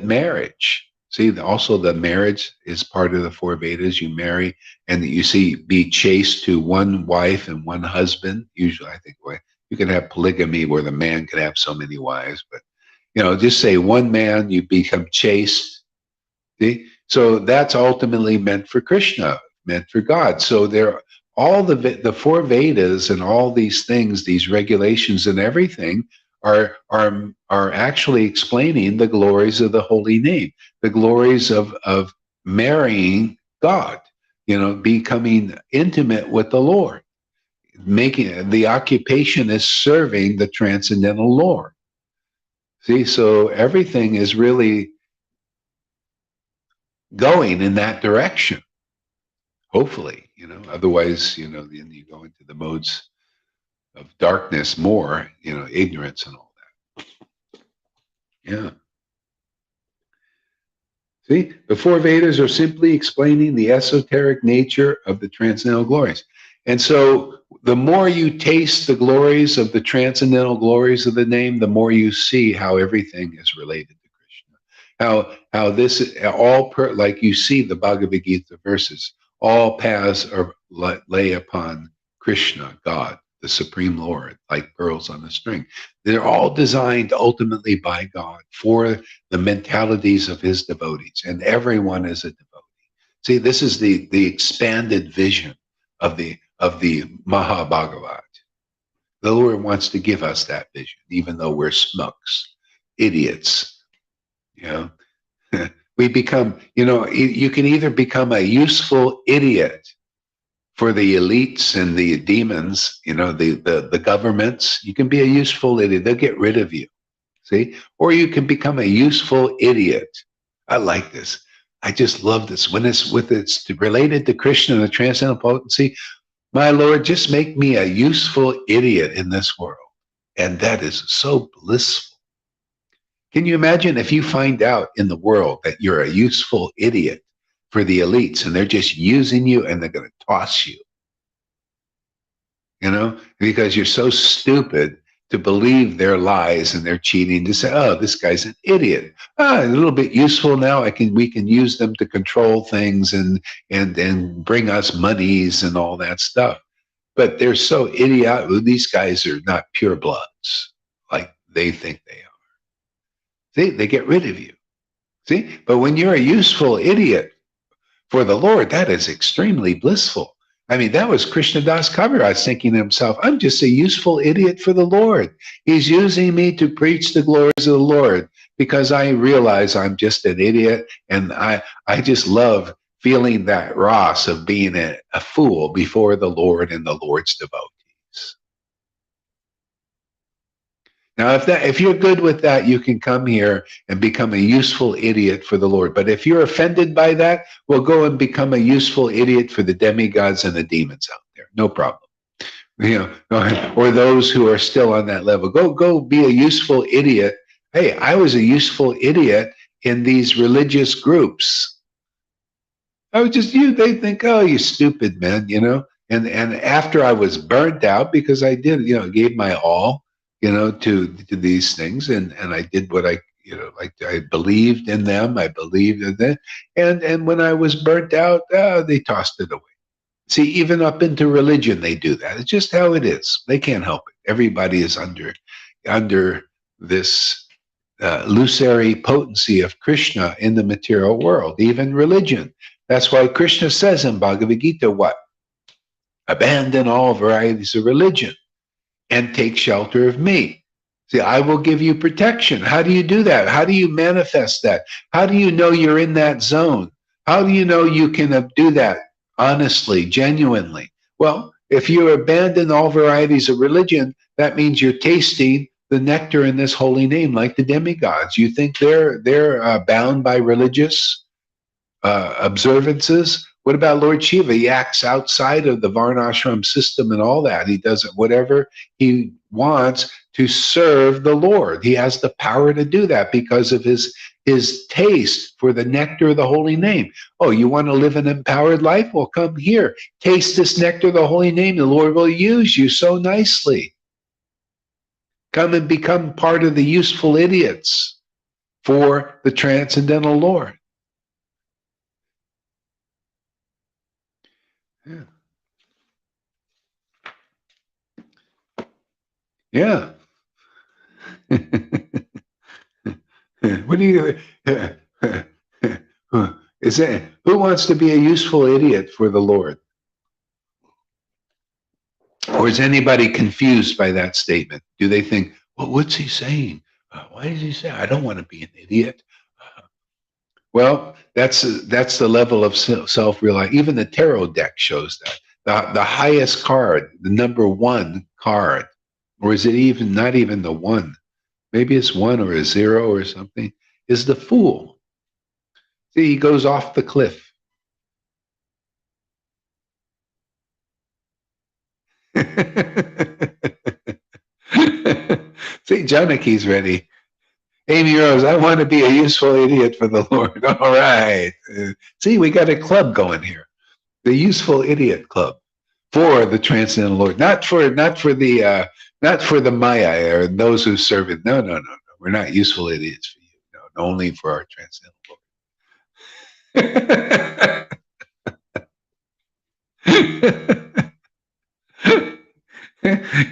marriage. See, also the marriage is part of the four Vedas. You marry, and you see, be chaste to one wife and one husband. Usually, I think, well, you can have polygamy where the man can have so many wives, but just say one man, you become chaste. See? So that's ultimately meant for Krishna, meant for God. So there, all the four Vedas and all these things, these regulations and everything are actually explaining the glories of the holy name, the glories of marrying God, becoming intimate with the Lord, making the occupation is serving the transcendental Lord. See, so everything is really going in that direction. Hopefully, otherwise, then you go into the modes of darkness more, ignorance and all that. Yeah. See, the four Vedas are simply explaining the esoteric nature of the transcendental glories. And so the more you taste the glories of the transcendental glories of the name, the more you see how everything is related to Krishna. How this all like you see the Bhagavad Gita verses, all paths are lay upon Krishna, God, the Supreme Lord, like pearls on a string. They're all designed ultimately by God for the mentalities of his devotees, and everyone is a devotee. See, this is the expanded vision of the Mahabhagavat. The Lord wants to give us that vision, even though we're smucks, idiots. We become, you can either become a useful idiot for the elites and the demons, the governments. You can be a useful idiot. They'll get rid of you. See? Or you can become a useful idiot. I like this. I just love this. When it's related to Krishna and the transcendental potency, my Lord, just make me a useful idiot in this world. And that is so blissful. Can you imagine if you find out in the world that you're a useful idiot for the elites and they're just using you and they're going to toss you, because you're so stupid to believe their lies and their cheating, to say, oh, this guy's an idiot. A little bit useful now. We can use them to control things and bring us monies and all that stuff. But they're so idiotic. These guys are not pure bloods like they think they are. See, they get rid of you. See, but when you're a useful idiot for the Lord, that is extremely blissful. I mean, that was Krishnadas Kaviraj thinking to himself, I'm just a useful idiot for the Lord. He's using me to preach the glories of the Lord because I realize I'm just an idiot, and I just love feeling that ras of being a fool before the Lord and the Lord's devotees. Now, if you're good with that, you can come here and become a useful idiot for the Lord. But if you're offended by that, well, go and become a useful idiot for the demigods and the demons out there. No problem. Or those who are still on that level. Go be a useful idiot. Hey, I was a useful idiot in these religious groups. I was just they think, oh, you stupid man, And after I was burnt out, because I did, gave my all, to these things, and I did what I, I believed in them. I believed in them, and when I was burnt out, they tossed it away. See, even up into religion, they do that. It's just how it is. They can't help it. Everybody is under this illusory potency of Krishna in the material world, even religion. That's why Krishna says in Bhagavad Gita, what? Abandon all varieties of religion and take shelter of me. See, I will give you protection. How do you do that? How do you manifest that? How do you know you're in that zone? How do you know you can do that honestly, genuinely? Well, if you abandon all varieties of religion, that means you're tasting the nectar in this holy name, like the demigods. You think they're bound by religious observances? What about Lord Shiva? He acts outside of the Varnashram system and all that. He does whatever he wants to serve the Lord. He has the power to do that because of his taste for the nectar of the holy name. Oh, you want to live an empowered life? Well, come here. Taste this nectar of the holy name. The Lord will use you so nicely. Come and become part of the useful idiots for the transcendental Lord. Yeah. Yeah. What do you is that who wants to be a useful idiot for the Lord? Or is anybody confused by that statement? Do they think, well, what's he saying? Why is he saying I don't want to be an idiot? Well, that's the level of self-realization. Even the tarot deck shows that. The highest card, the number one card, or is it even not even the one? Maybe it's one or a zero or something, is the Fool. See, he goes off the cliff. See, Janaki's ready. Amy Rose, I want to be a useful idiot for the Lord. All right. See, we got a club going here. The Useful Idiot Club for the Transcendental Lord. Not for the Maya or those who serve it. No. We're not useful idiots for you. No, only for our Transcendental Lord.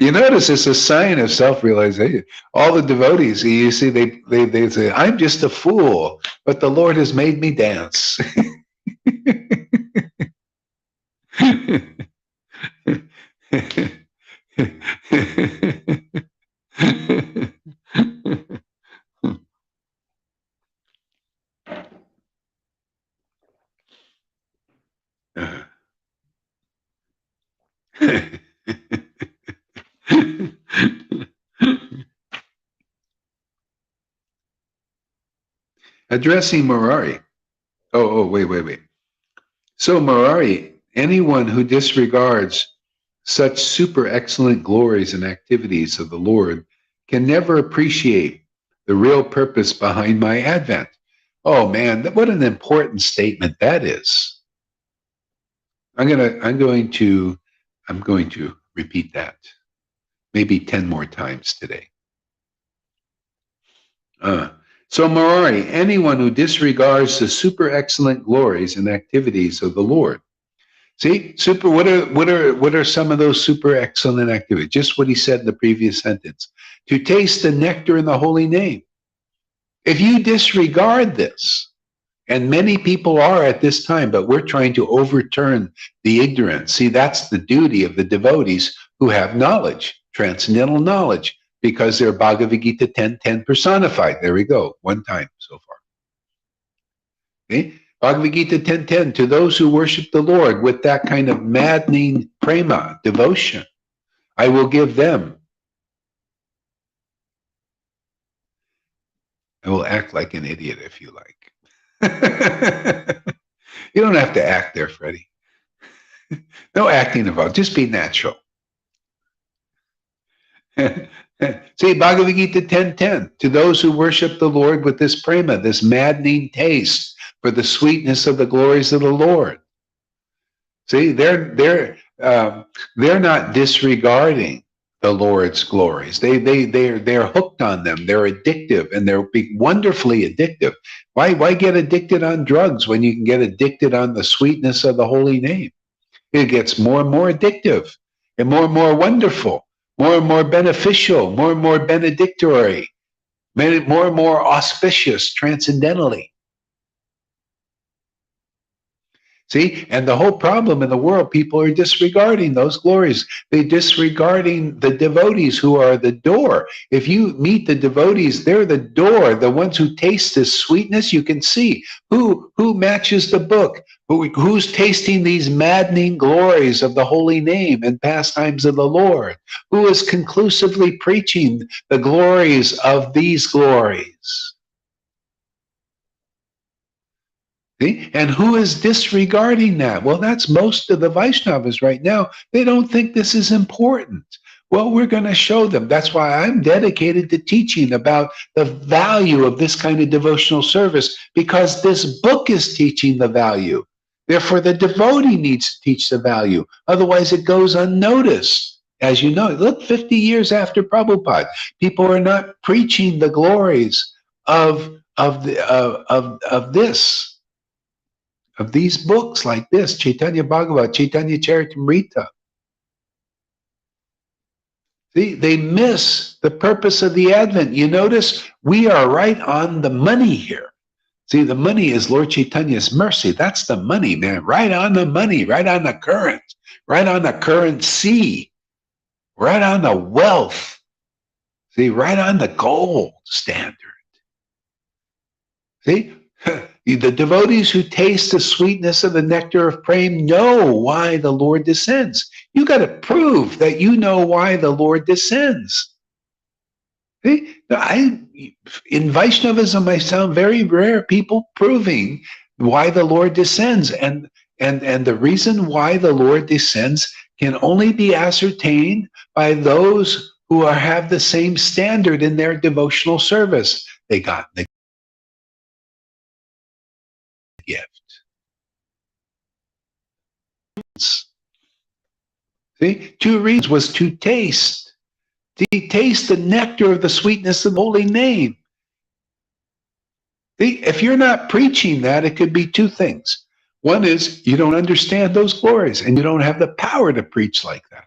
You notice it's a sign of self-realization. All the devotees, you see, they say, I'm just a fool, but the Lord has made me dance. Addressing Murari. Wait. So, Murari, anyone who disregards such super excellent glories and activities of the Lord can never appreciate the real purpose behind my advent. Oh man, what an important statement that is. I'm going to repeat that maybe 10 more times today. So Murari, anyone who disregards the super excellent glories and activities of the Lord. See, what are some of those super excellent activities? Just what he said in the previous sentence. To taste the nectar in the holy name. If you disregard this, and many people are at this time, but we're trying to overturn the ignorance. See, that's the duty of the devotees who have knowledge, transcendental knowledge, because they're Bhagavad Gita 10:10 personified. There we go, one time so far. Okay? Bhagavad Gita 10:10, to those who worship the Lord with that kind of maddening prema, devotion, I will give them. I will act like an idiot if you like. You don't have to act there, Freddie. No acting involved. Just be natural. See, Bhagavad Gita 10:10. To those who worship the Lord with this prema, this maddening taste for the sweetness of the glories of the Lord. See, they're not disregarding the Lord's glories. They're hooked on them. They're addictive, and they're wonderfully addictive. Why get addicted on drugs when you can get addicted on the sweetness of the holy name? It gets more and more addictive, and more wonderful, more and more beneficial, more and more benedictory, more and more auspicious transcendentally. See, and the whole problem in the world, people are disregarding those glories. They're disregarding the devotees who are the door. If you meet the devotees, they're the door, the ones who taste this sweetness. You can see who matches the book, who's tasting these maddening glories of the holy name and pastimes of the Lord, who is conclusively preaching the glories of these glories. See? And who is disregarding that? Well, that's most of the Vaishnavas right now. They don't think this is important. Well, we're going to show them. That's why I'm dedicated to teaching about the value of this kind of devotional service, because this book is teaching the value. Therefore, the devotee needs to teach the value. Otherwise, it goes unnoticed. As you know, look, 50 years after Prabhupada, people are not preaching the glories of this. Of these books like this, Chaitanya Bhagavat, Chaitanya Charitamrita. See, they miss the purpose of the Advent. You notice we are right on the money here. See, the money is Lord Chaitanya's mercy. That's the money, man. Right on the money, right on the current, right on the currency, right on the wealth. See, right on the gold standard. See? The devotees who taste the sweetness of the nectar of prema know why the Lord descends. You got to prove that you know why the Lord descends. See? In Vaishnavism, I sound very rare people proving why the Lord descends. And the reason why the Lord descends can only be ascertained by those who have the same standard in their devotional service. They got the gift. See, 2 reasons was to taste the nectar of the sweetness of the holy name. See, if you're not preaching that, it could be 2 things. One is you don't understand those glories and you don't have the power to preach like that.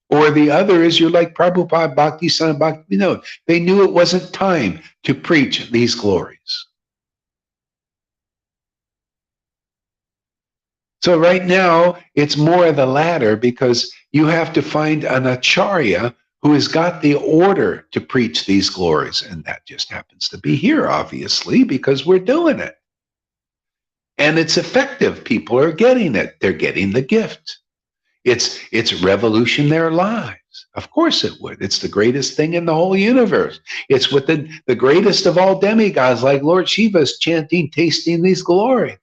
Or the other is you're like Prabhupada, Bhakti San Bhakti Vinod. They knew it wasn't time to preach these glories. So right now, it's more of the latter, because you have to find an acharya who has got the order to preach these glories. And that just happens to be here, obviously, because we're doing it. And it's effective. People are getting it. They're getting the gift. It's revolution their lives. Of course it would. It's the greatest thing in the whole universe. It's what the greatest of all demigods, like Lord Shiva, is chanting, tasting these glories.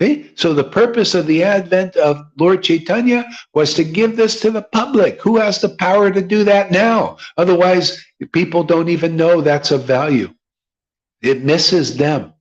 Okay? So the purpose of the advent of Lord Caitanya was to give this to the public. Who has the power to do that now? Otherwise, people don't even know that's of value. It misses them.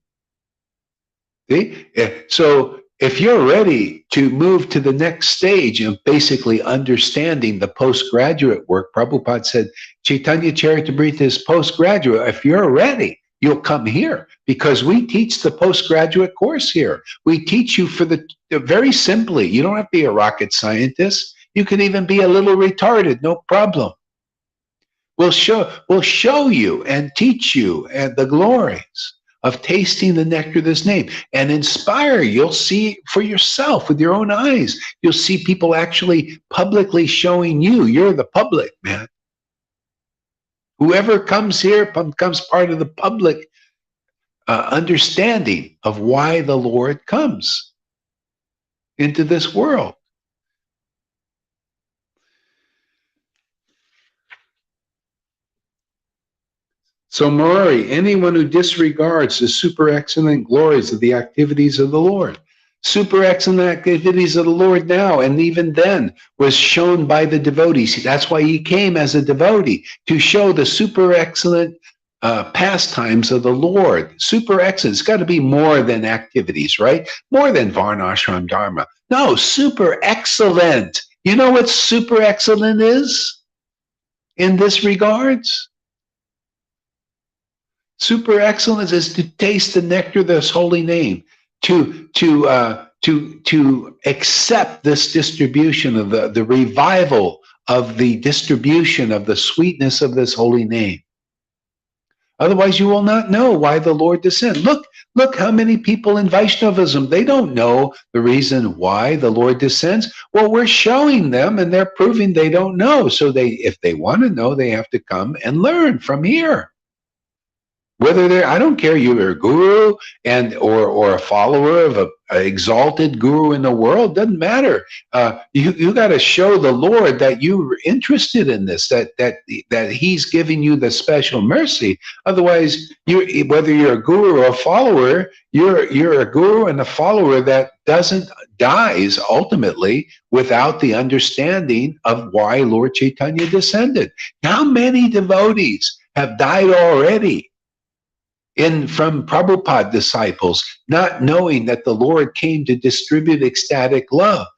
See? So if you're ready to move to the next stage of basically understanding the postgraduate work, Prabhupada said, Chaitanya Charitamrita is postgraduate. If you're ready, you'll come here, because we teach the postgraduate course here. We teach you for very simply. You don't have to be a rocket scientist. You can even be a little retarded, no problem. We'll show you and teach you the glories of tasting the nectar of this name and inspire. You'll see for yourself with your own eyes. You'll see people actually publicly showing you. You're the public, man. Whoever comes here becomes part of the public understanding of why the Lord comes into this world. So, Murari, anyone who disregards the super excellent glories of the activities of the Lord, super excellent activities of the Lord now, and even then was shown by the devotees. That's why he came as a devotee, to show the super excellent pastimes of the Lord. Super excellent. It's got to be more than activities, right? More than Varnashram Dharma. No, super excellent. You know what super excellent is in this regards? Super excellence is to taste the nectar of this holy name, to accept this distribution of the revival of the distribution of the sweetness of this holy name. Otherwise, you will not know why the Lord descended. Look how many people in Vaishnavism, they don't know the reason why the Lord descends. Well, we're showing them and they're proving they don't know. So if they want to know, they have to come and learn from here. Whether they're, I don't care, you're a guru or a follower of a exalted guru in the world, doesn't matter. You got to show the Lord that you're interested in this, that He's giving you the special mercy. Otherwise, whether you're a guru or a follower, you're a guru and a follower that dies ultimately without the understanding of why Lord Caitanya descended. How many devotees have died already from Prabhupada disciples, not knowing that the Lord came to distribute ecstatic love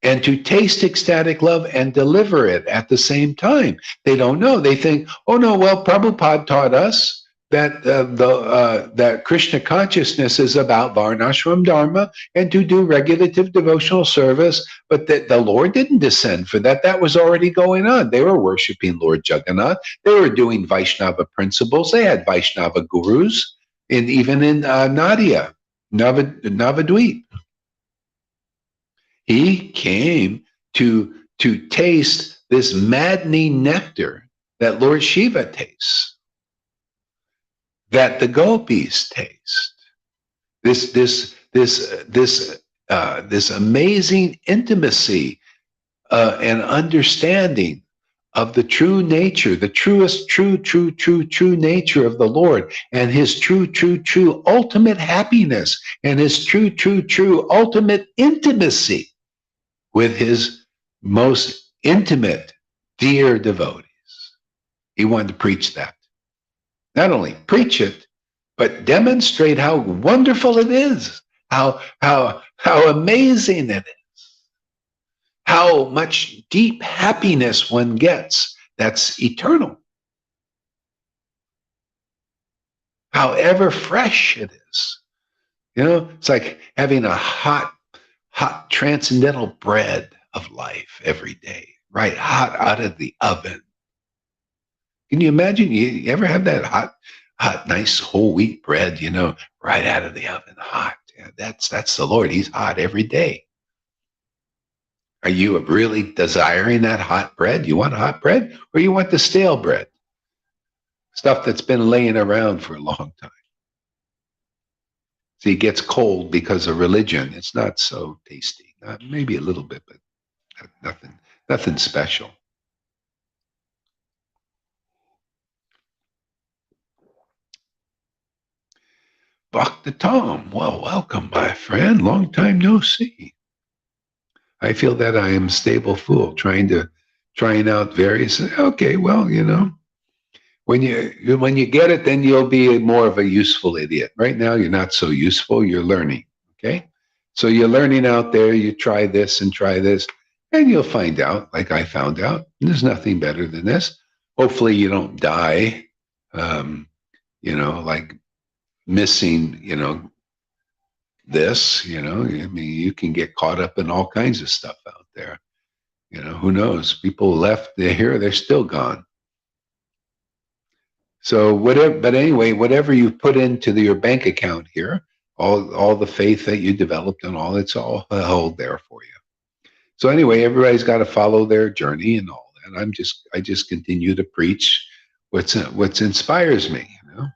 and to taste ecstatic love and deliver it at the same time? They don't know. They think, oh no, well, Prabhupada taught us that that Krishna consciousness is about Varnashram Dharma and to do regulative devotional service, but that the Lord didn't descend for that. That was already going on. They were worshiping Lord Jagannath. They were doing Vaishnava principles. They had Vaishnava gurus, even in Nadia, Navadvip. He came to taste this maddening nectar that Lord Shiva tastes, that the gopis taste. This amazing intimacy and understanding of the true nature, the truest, true nature of the Lord, and His true ultimate happiness, and His true ultimate intimacy with His most intimate, dear devotees. He wanted to preach that. Not only preach it, but demonstrate how wonderful it is, how amazing it is, how much deep happiness one gets that's eternal, how ever fresh it is. You know, it's like having a hot transcendental bread of life every day, right? Hot out of the oven. Can you imagine? You ever have that hot, nice whole wheat bread, you know, right out of the oven, hot? Yeah, that's the Lord. He's hot every day. Are you really desiring that hot bread? You want hot bread, or you want the stale bread? Stuff that's been laying around for a long time. See, it gets cold because of religion. It's not so tasty. Maybe a little bit, but nothing special. Dr. Tom, well, welcome, my friend. Long time no see. I feel that I am a stable fool trying out various. Okay, well, you know, when you get it, then you'll be more of a useful idiot. Right now, you're not so useful. You're learning. Okay, so you're learning out there. You try this, and you'll find out, like I found out, there's nothing better than this. Hopefully, you don't die. You know, like missing, you know, this, you know, I mean, you can get caught up in all kinds of stuff out there. You know, who knows? People left, they're here, they're still gone. So whatever, but anyway, whatever you put into your bank account here, all the faith that you developed and all, it's all held there for you. So anyway, everybody's got to follow their journey and all that. I just continue to preach what inspires me, you know.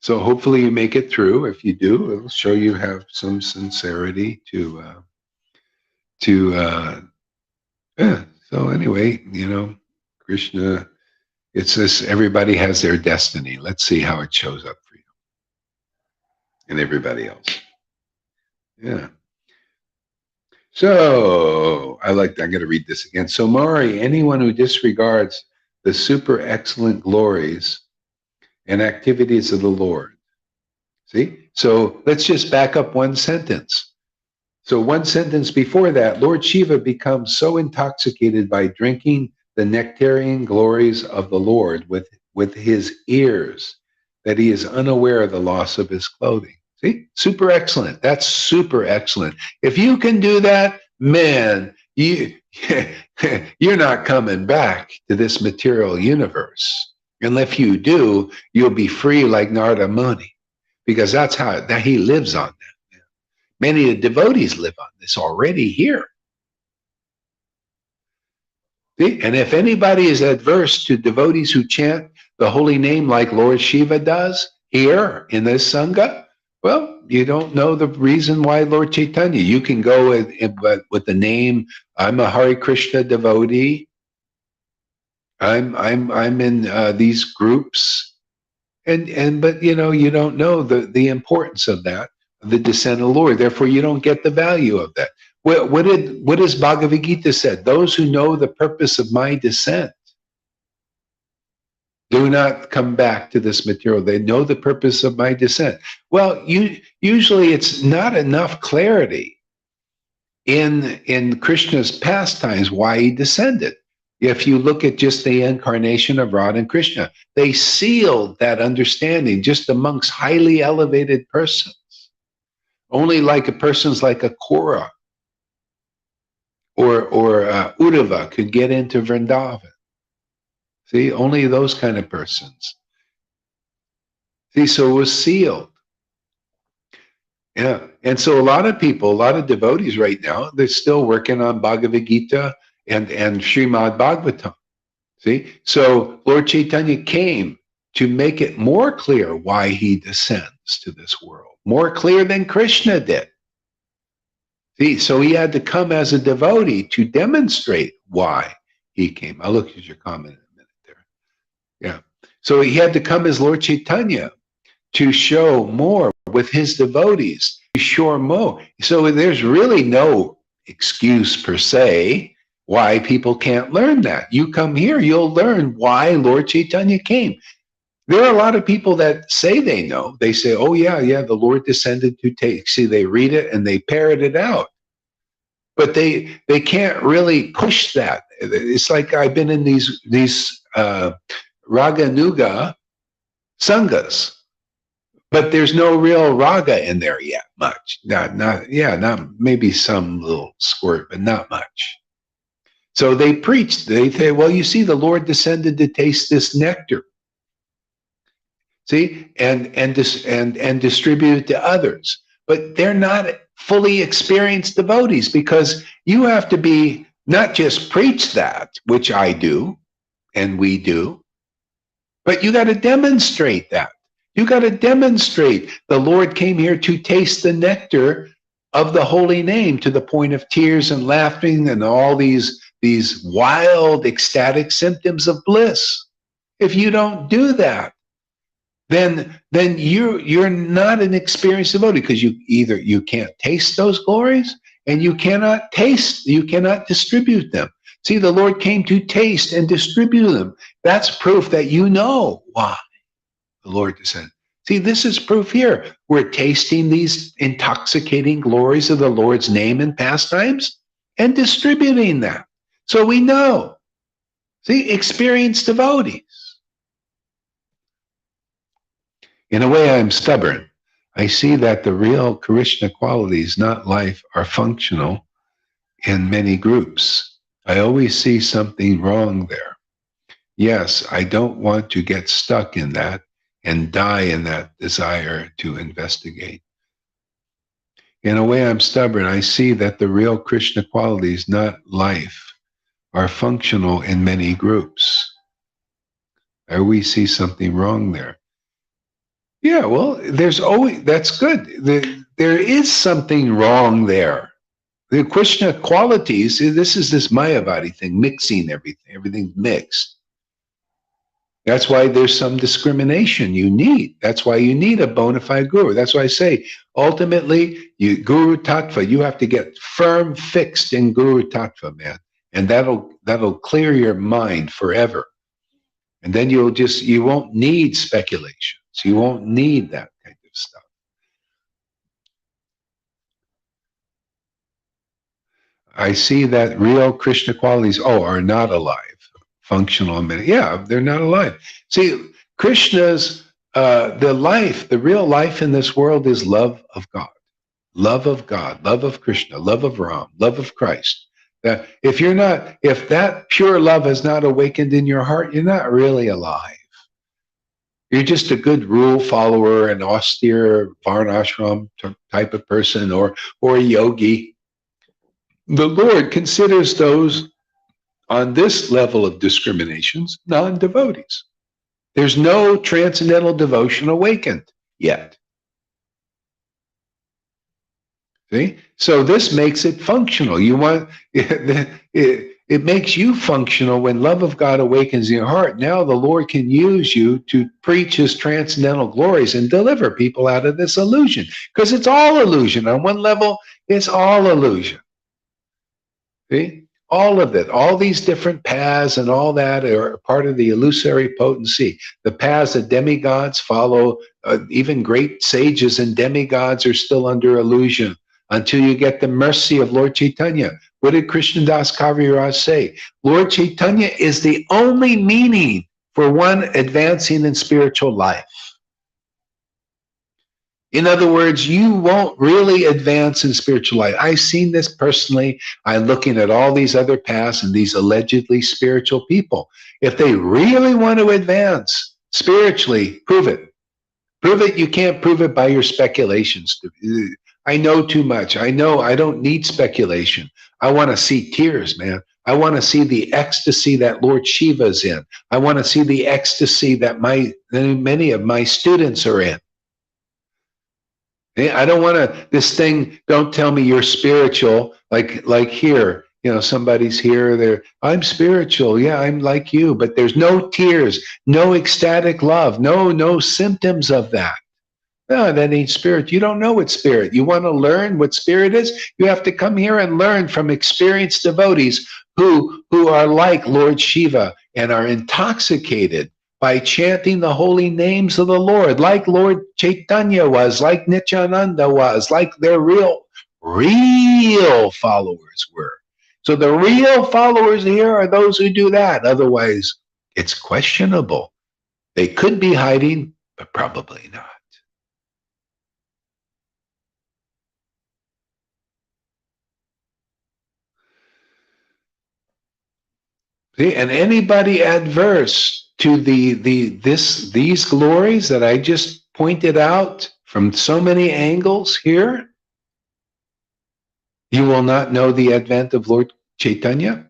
So hopefully you make it through. If you do, it'll show you have some sincerity yeah. So anyway, you know, Krishna, it's this, everybody has their destiny. Let's see how it shows up for you and everybody else. Yeah. So I'm going to read this again. So Mari, anyone who disregards the super excellent glories and activities of the Lord. See? So let's just back up one sentence. So one sentence before that, Lord Shiva becomes so intoxicated by drinking the nectarian glories of the Lord with his ears that he is unaware of the loss of his clothing. See, super excellent. That's super excellent. If you can do that, man, you're not coming back to this material universe. And if you do, you'll be free like Narada Muni, because that's how that he lives on that. Many of the devotees live on this already here. See? And if anybody is adverse to devotees who chant the holy name like Lord Shiva does here in this Sangha, well, you don't know the reason why Lord Caitanya. You can go with the name, I'm a Hare Krishna devotee. I'm in these groups, but you don't know the importance of that, the descent of the Lord. Therefore, you don't get the value of that. What does Bhagavad Gita said? Those who know the purpose of my descent do not come back to this material. They know the purpose of my descent. Well, usually it's not enough clarity in Krishna's pastimes why he descended. If you look at just the incarnation of Radha and Krishna, they sealed that understanding just amongst highly elevated persons. Only like a person's like a Kora or Uddhava could get into Vrindavan. See, only those kind of persons. See, so it was sealed. Yeah. And so a lot of people, a lot of devotees right now, they're still working on Bhagavad Gita and Srimad Bhagavatam. See? So Lord Caitanya came to make it more clear why he descends to this world. More clear than Krishna did. See? So he had to come as a devotee to demonstrate why he came. I'll look at your comment in a minute there. Yeah. So he had to come as Lord Caitanya to show more with his devotees, to show more. So there's really no excuse per se why people can't learn that. You come here, you'll learn why Lord Caitanya came. There are a lot of people that say they know. They say, oh yeah, the Lord descended to take. See, they read it and they parrot it out. But they can't really push that. It's like I've been in these Raganuga sanghas, but there's no real raga in there yet, much. Not maybe some little squirt, but not much. So they preach. They say, well, you see, the Lord descended to taste this nectar. See, and distribute it to others. But they're not fully experienced devotees, because you have to be not just preach that, which I do and we do, but you got to demonstrate that. You got to demonstrate the Lord came here to taste the nectar of the holy name to the point of tears and laughing and all these wild ecstatic symptoms of bliss. If you don't do that, then you're not an experienced devotee, because you can't taste those glories and you cannot distribute them. See, the Lord came to taste and distribute them. That's proof that you know why the Lord descended. See, this is proof here. We're tasting these intoxicating glories of the Lord's name and pastimes and distributing them. So we know. See, experienced devotees. In a way, I'm stubborn. I see that the real Krishna qualities, not life, are functional in many groups. I always see something wrong there. Yes, I don't want to get stuck in that and die in that desire to investigate. In a way, I'm stubborn. I see that the real Krishna qualities, not life, are functional in many groups. I always see something wrong there. Yeah, well, that's good. There is something wrong there. The Krishna qualities, this is this Mayavadi thing, mixing everything's mixed. That's why there's some discrimination you need. That's why you need a bona fide guru. That's why I say, ultimately, guru tattva, you have to get firm, fixed in guru tattva, man. And that'll clear your mind forever. And then you won't need speculations. You won't need that kind of stuff. I see that real Krishna qualities, are not alive, functional. Yeah, they're not alive. See, Krishna's the real life in this world is love of God. Love of God, love of Krishna, love of Ram, love of Christ. If that pure love has not awakened in your heart, you're not really alive. You're just a good rule follower, an austere varnashram type of person, or a yogi. The Lord considers those on this level of discriminations non-devotees. There's no transcendental devotion awakened yet. See? So this makes it functional. It makes you functional when love of God awakens in your heart. Now the Lord can use you to preach his transcendental glories and deliver people out of this illusion. Because it's all illusion. On one level, it's all illusion. See? All of it, all these different paths and all that are part of the illusory potency. The paths that demigods follow, even great sages and demigods are still under illusion until you get the mercy of Lord Caitanya. What did Krishnadas Kaviraj say? Lord Caitanya is the only meaning for one advancing in spiritual life. In other words, you won't really advance in spiritual life. I've seen this personally. I'm looking at all these other paths and these allegedly spiritual people. If they really want to advance spiritually, prove it. Prove it. You can't prove it by your speculations. I know too much. I know I don't need speculation. I want to see tears, man. I want to see the ecstasy that Lord Shiva's in. I want to see the ecstasy that many of my students are in. I don't want to, this thing, don't tell me you're spiritual, like here, somebody's here, I'm spiritual, yeah, I'm like you, but there's no tears, no ecstatic love, no symptoms of that. No, that ain't spirit. You don't know what spirit. You want to learn what spirit is? You have to come here and learn from experienced devotees who are like Lord Shiva and are intoxicated by chanting the holy names of the Lord, like Lord Caitanya was, like Nityananda was, like their real followers were. So the real followers here are those who do that. Otherwise, it's questionable. They could be hiding, but probably not. See, and anybody adverse to these glories that I just pointed out from so many angles here, you will not know the advent of Lord Caitanya,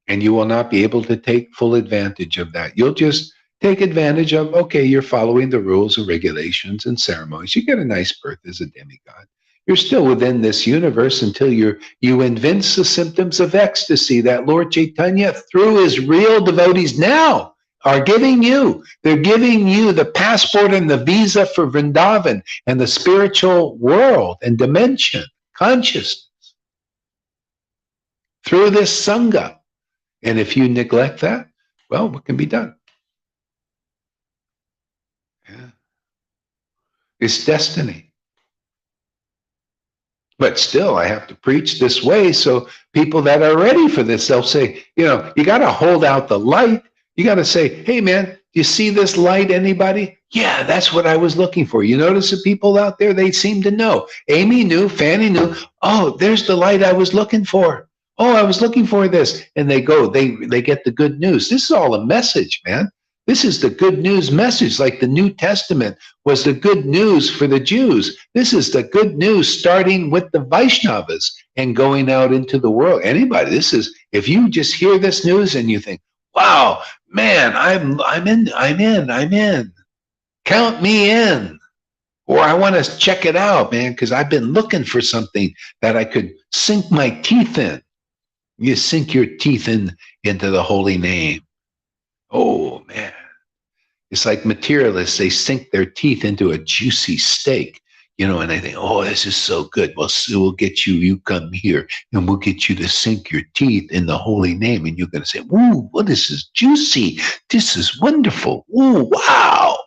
and you will not be able to take full advantage of that. You'll just take advantage of, okay, you're following the rules and regulations and ceremonies. You get a nice birth as a demigod. You're still within this universe until you evince the symptoms of ecstasy that Lord Caitanya, through his real devotees now, are giving you. They're giving you the passport and the visa for Vrindavan and the spiritual world and dimension, consciousness, through this Sangha. And if you neglect that, well, what can be done? Yeah. It's destiny. But still, I have to preach this way so people that are ready for this, they'll say, you got to hold out the light. You got to say, hey, man, do you see this light, anybody? Yeah, that's what I was looking for. You notice the people out there, they seem to know. Amy knew, Fanny knew. Oh, there's the light I was looking for. Oh, I was looking for this. And they go, they get the good news. This is all a message, man. This is the good news message, like the New Testament was the good news for the Jews. This is the good news starting with the Vaishnavas and going out into the world. Anybody, if you just hear this news and you think, wow, man, I'm in. Count me in. Or I want to check it out, man, because I've been looking for something that I could sink my teeth in. You sink your teeth into the holy name. Oh, man. It's like materialists, they sink their teeth into a juicy steak, and they think, oh, this is so good. Well, so we'll get you come here, and we'll get you to sink your teeth in the holy name. And you're going to say, ooh, well, this is juicy. This is wonderful. Ooh, wow.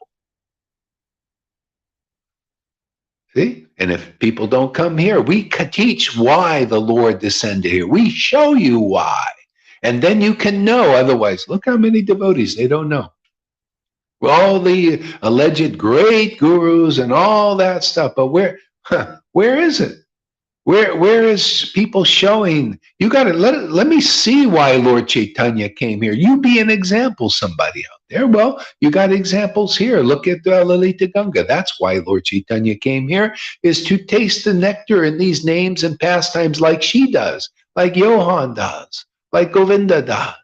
See? And if people don't come here, we teach why the Lord descended here. We show you why. And then you can know. Otherwise, look how many devotees they don't know. all the alleged great gurus and all that stuff. But where is it? Where is people showing? You got to let me see why Lord Caitanya came here. You be an example, somebody out there. Well, you got examples here. Look at Lalita Ganga. That's why Lord Caitanya came here, is to taste the nectar in these names and pastimes, like she does, like Johan does, like Govinda does,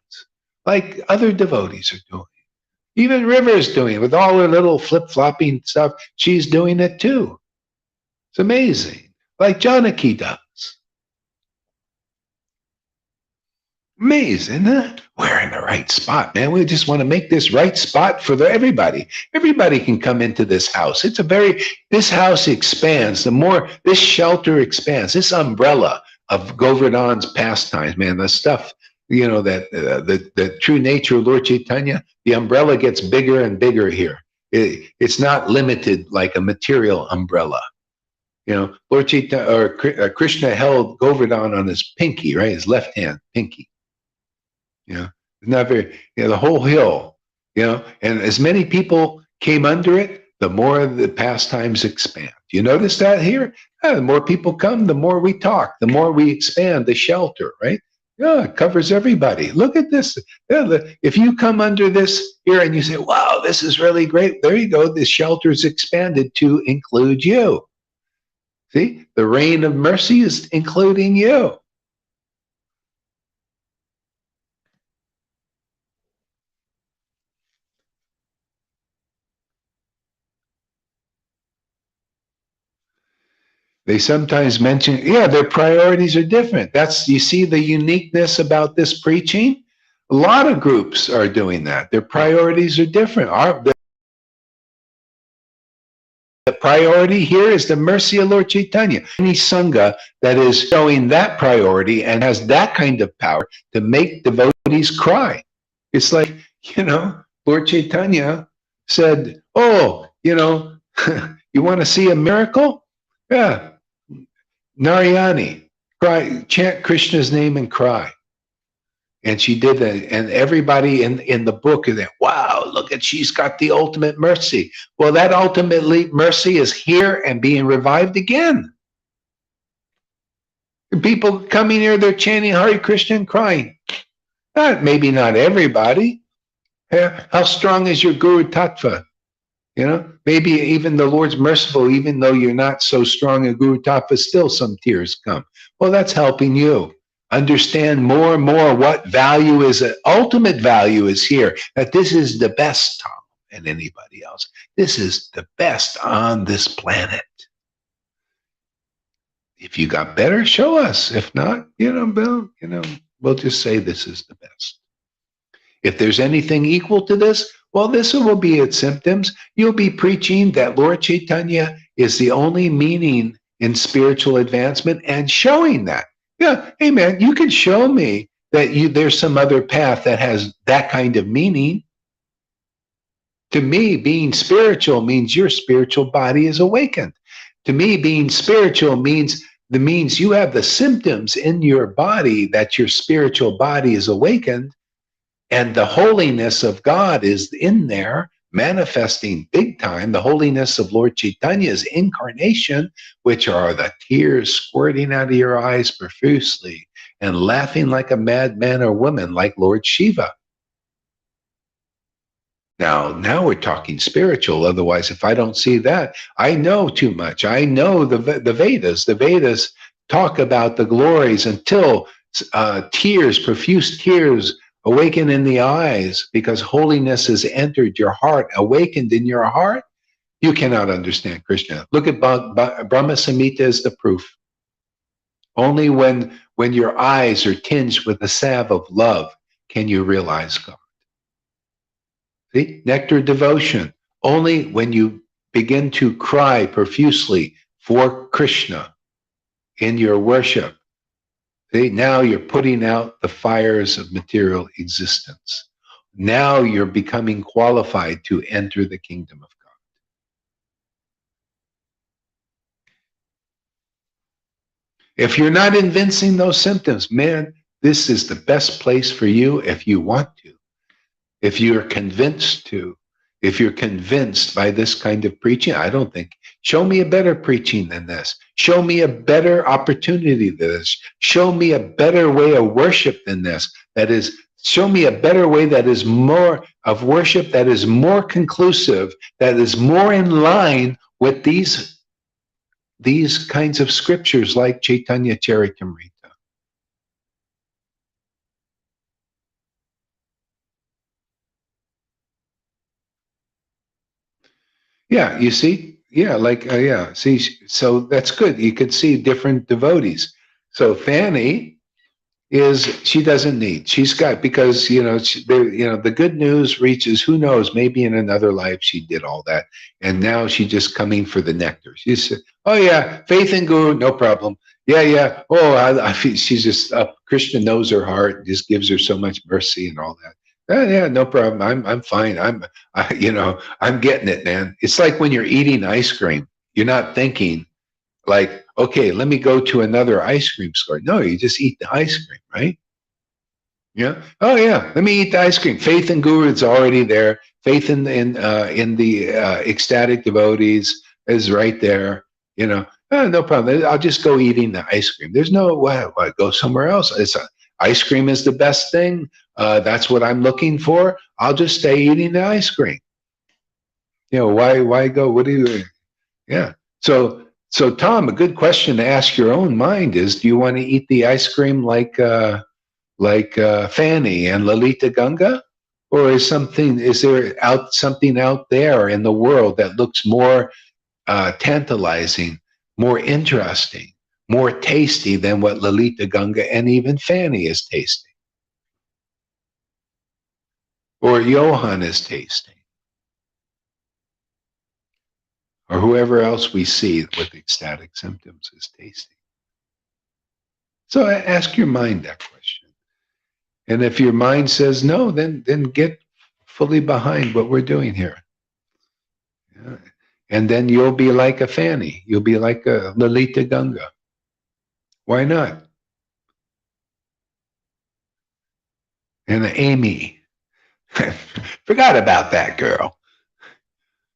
like other devotees are doing. Even River's doing it with all her little flip-flopping stuff. She's doing it too. It's amazing. Like Janaki does. Amazing, huh? We're in the right spot, man. We just want to make this right spot for everybody. Everybody can come into this house. This house expands. The more this shelter expands, this umbrella of Govardhan's pastimes, man, the stuff, that the true nature of Lord Caitanya, the umbrella gets bigger and bigger here. It's not limited like a material umbrella. Lord Chaitanya or Krishna held Govardhan on his pinky, right? His left hand, pinky. Not very, the whole hill, and as many people came under it, the more the pastimes expand. You notice that here? The more people come, the more we talk, the more we expand the shelter, right? Yeah, it covers everybody. Look at this. If you come under this here and you say, wow, this is really great, there you go. The shelter's expanded to include you. See, the rain of mercy is including you. They sometimes mention, their priorities are different. You see the uniqueness about this preaching? A lot of groups are doing that. Their priorities are different. The priority here is the mercy of Lord Caitanya. Any Sangha that is showing that priority and has that kind of power to make devotees cry. It's like, Lord Caitanya said, oh, you want to see a miracle? Yeah. Narayani, cry, chant Krishna's name and cry. And she did that. And everybody in the book is that, wow, look at, she's got the ultimate mercy. Well, that ultimate mercy is here and being revived again. People coming here, they're chanting Hare Krishna and crying. Maybe not everybody. How strong is your Guru Tattva? Maybe even the Lord's merciful, even though you're not so strong in Guru Tattva, still some tears come. Well, that's helping you understand more and more what value is. Ultimate value is here, that this is the best, Tom, and anybody else. This is the best on this planet. If you got better, show us. If not, we'll just say this is the best. If there's anything equal to this, well, this will be its symptoms. You'll be preaching that Lord Caitanya is the only meaning in spiritual advancement and showing that. Yeah, hey man, you can show me that there's some other path that has that kind of meaning. To me, being spiritual means your spiritual body is awakened. To me, being spiritual means you have the symptoms in your body that your spiritual body is awakened. And the holiness of God is in there, manifesting big time. The holiness of Lord Chaitanya's incarnation, which are the tears squirting out of your eyes profusely and laughing like a madman or woman like Lord Shiva. Now we're talking spiritual. Otherwise, if I don't see that, I know too much. I know the Vedas. The Vedas talk about the glories until tears, profuse tears, awaken in the eyes, because holiness has entered your heart, awakened in your heart. You cannot understand Krishna. Look at Brahma Samhita as the proof. Only when your eyes are tinged with the salve of love can you realize God. See, nectar devotion. Only when you begin to cry profusely for Krishna in your worship. See, now you're putting out the fires of material existence. Now you're becoming qualified to enter the kingdom of God. If you're not evincing those symptoms, man, this is the best place for you if you want to. If you're convinced to, If you're convinced by this kind of preaching, I don't think, show me a better preaching than this. Show me a better opportunity than this. Show me a better way of worship than this. That is, show me a better way that is more of worship, that is more conclusive, that is more in line with these kinds of scriptures like Chaitanya Charitamrita. Yeah, you see? Yeah, yeah. See, so that's good. You could see different devotees. So Fanny is, she doesn't need. She's got, because the good news reaches. Who knows? Maybe in another life she did all that, and now she's just coming for the nectar. She said, "Oh yeah, faith in Guru, no problem. Yeah, yeah. Oh, I feel she's just Krishna knows her heart, just gives her so much mercy and all that. Yeah, no problem. I'm fine. I'm getting it, man. It's like when you're eating ice cream, you're not thinking like, okay, let me go to another ice cream store. No, you just eat the ice cream, right? Yeah. Oh yeah. Let me eat the ice cream. Faith in Guru is already there. Faith in the ecstatic devotees is right there. No problem. I'll just go eating the ice cream. There's no why go somewhere else. Ice cream is the best thing. That's what I'm looking for. I'll just stay eating the ice cream. Why go? What do you? Yeah. So Tom, a good question to ask your own mind is: do you want to eat the ice cream like Fanny and Lalita Ganga, or is there something out there in the world that looks more tantalizing, more interesting, more tasty than what Lalita Ganga and even Fanny is tasting, or Johan is tasting, or whoever else we see with ecstatic symptoms is tasting? So ask your mind that question. And if your mind says no, then get fully behind what we're doing here. Yeah. And then you'll be like a Fanny. You'll be like a Lalita Ganga. Why not? And Amy. Forgot about that girl.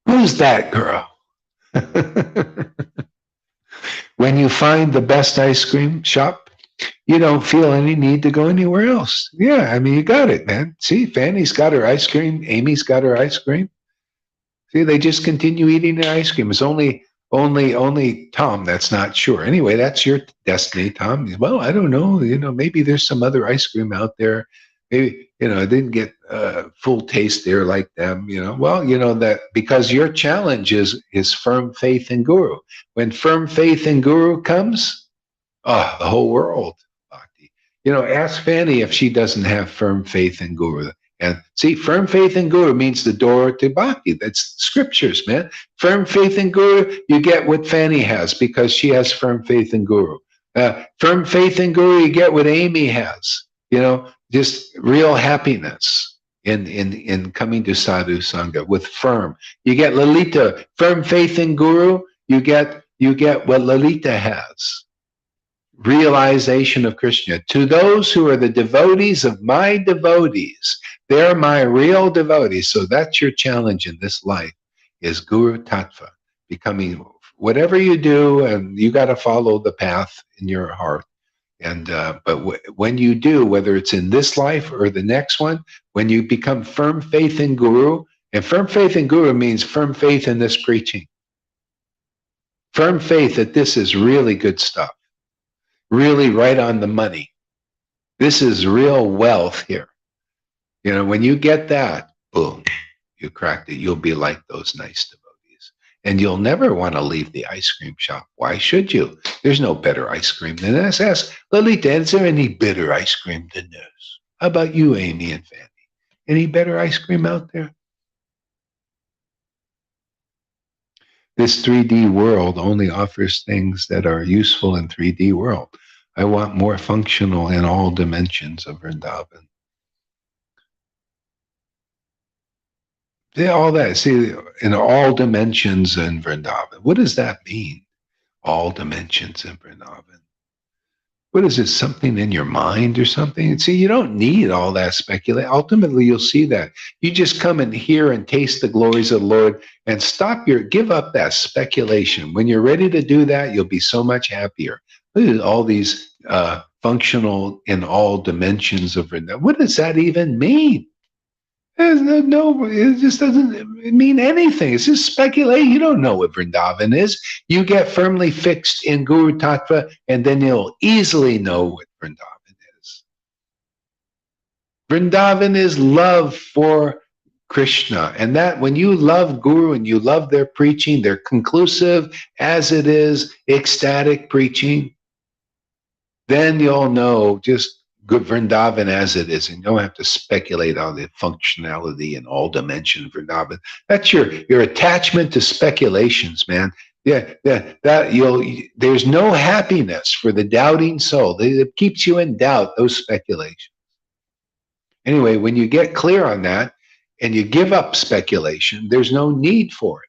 Who's that girl? When you find the best ice cream shop, you don't feel any need to go anywhere else. Yeah, I mean, you got it, man. See, Fanny's got her ice cream. Amy's got her ice cream. See, they just continue eating their ice cream. It's only Tom that's not sure. Anyway, that's your destiny, Tom. Well, I don't know. Maybe there's some other ice cream out there. Maybe I didn't get full taste there like them. Well, that because your challenge is firm faith in Guru. When firm faith in Guru comes, the whole world. Bhakti. Ask Fanny if she doesn't have firm faith in Guru. And see, firm faith in Guru means the door to Bhakti. That's scriptures, man. Firm faith in Guru, you get what Fanny has because she has firm faith in Guru. Firm faith in Guru, you get what Amy has. Just real happiness in coming to Sadhu Sangha with firm. You get Lalita, firm faith in Guru, you get what Lalita has. Realization of Krishna. To those who are the devotees of my devotees, they're my real devotees. So that's your challenge in this life, is Guru Tattva, becoming whatever you do, and you got to follow the path in your heart. And when you do, whether it's in this life or the next one, when you become firm faith in Guru, and firm faith in Guru means firm faith in this preaching, firm faith that this is really good stuff. Really right on the money. This is real wealth here. When you get that, boom, you cracked it. You'll be like those nice devotees. And you'll never want to leave the ice cream shop. Why should you? There's no better ice cream than this. Ask Lalita, is there any better ice cream than this? How about you, Amy and Fanny? Any better ice cream out there? This 3D world only offers things that are useful in 3D world. I want more functional in all dimensions of Vrindavan. Yeah, all that. See, in all dimensions in Vrindavan. What does that mean? All dimensions in Vrindavan. what is it, something in your mind or something? And see, you don't need all that speculation. Ultimately, you'll see that. You just come and hear and taste the glories of the Lord and give up that speculation. When you're ready to do that, you'll be so much happier. Look at all these functional in all dimensions of Vrindavan. What does that even mean? It just doesn't mean anything. It's just speculation. You don't know what Vrindavan is. You get firmly fixed in Guru Tattva, and then you'll easily know what Vrindavan is. Vrindavan is love for Krishna. And that when you love Guru and you love their preaching, they're conclusive as it is, ecstatic preaching, then you'll know just good Vrindavan as it is, and you don't have to speculate on the functionality in all dimension Vrindavan. That's your attachment to speculations, man. Yeah, there's no happiness for the doubting soul. It keeps you in doubt, those speculations. Anyway, when you get clear on that and you give up speculation, there's no need for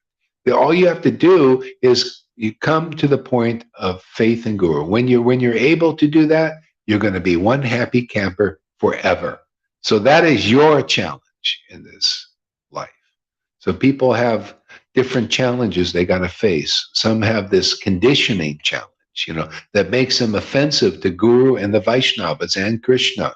it. All you have to do is you come to the point of faith in Guru. When you're able to do that, you're going to be one happy camper forever. So that is your challenge in this life. So people have different challenges they got to face. Some have this conditioning challenge, that makes them offensive to Guru and the Vaishnavas and Krishna.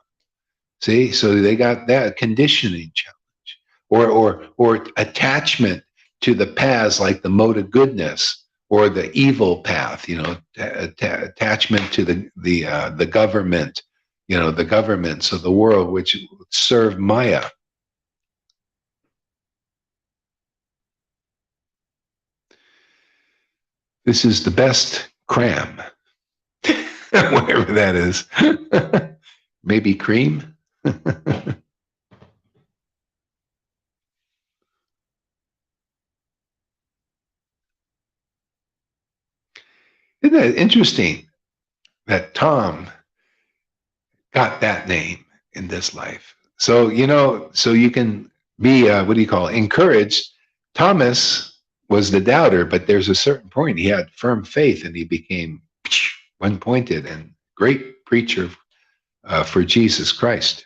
See, so they got that conditioning challenge, or attachment to the paths like the mode of goodness or the evil path. Attachment to the government, the governments of the world which serve Maya. This is the best cram, whatever that is. Maybe cream. Isn't that interesting that Tom got that name in this life? So, so you can be, encouraged. Thomas was the doubter, but there's a certain point he had firm faith and he became one-pointed and great preacher for Jesus Christ.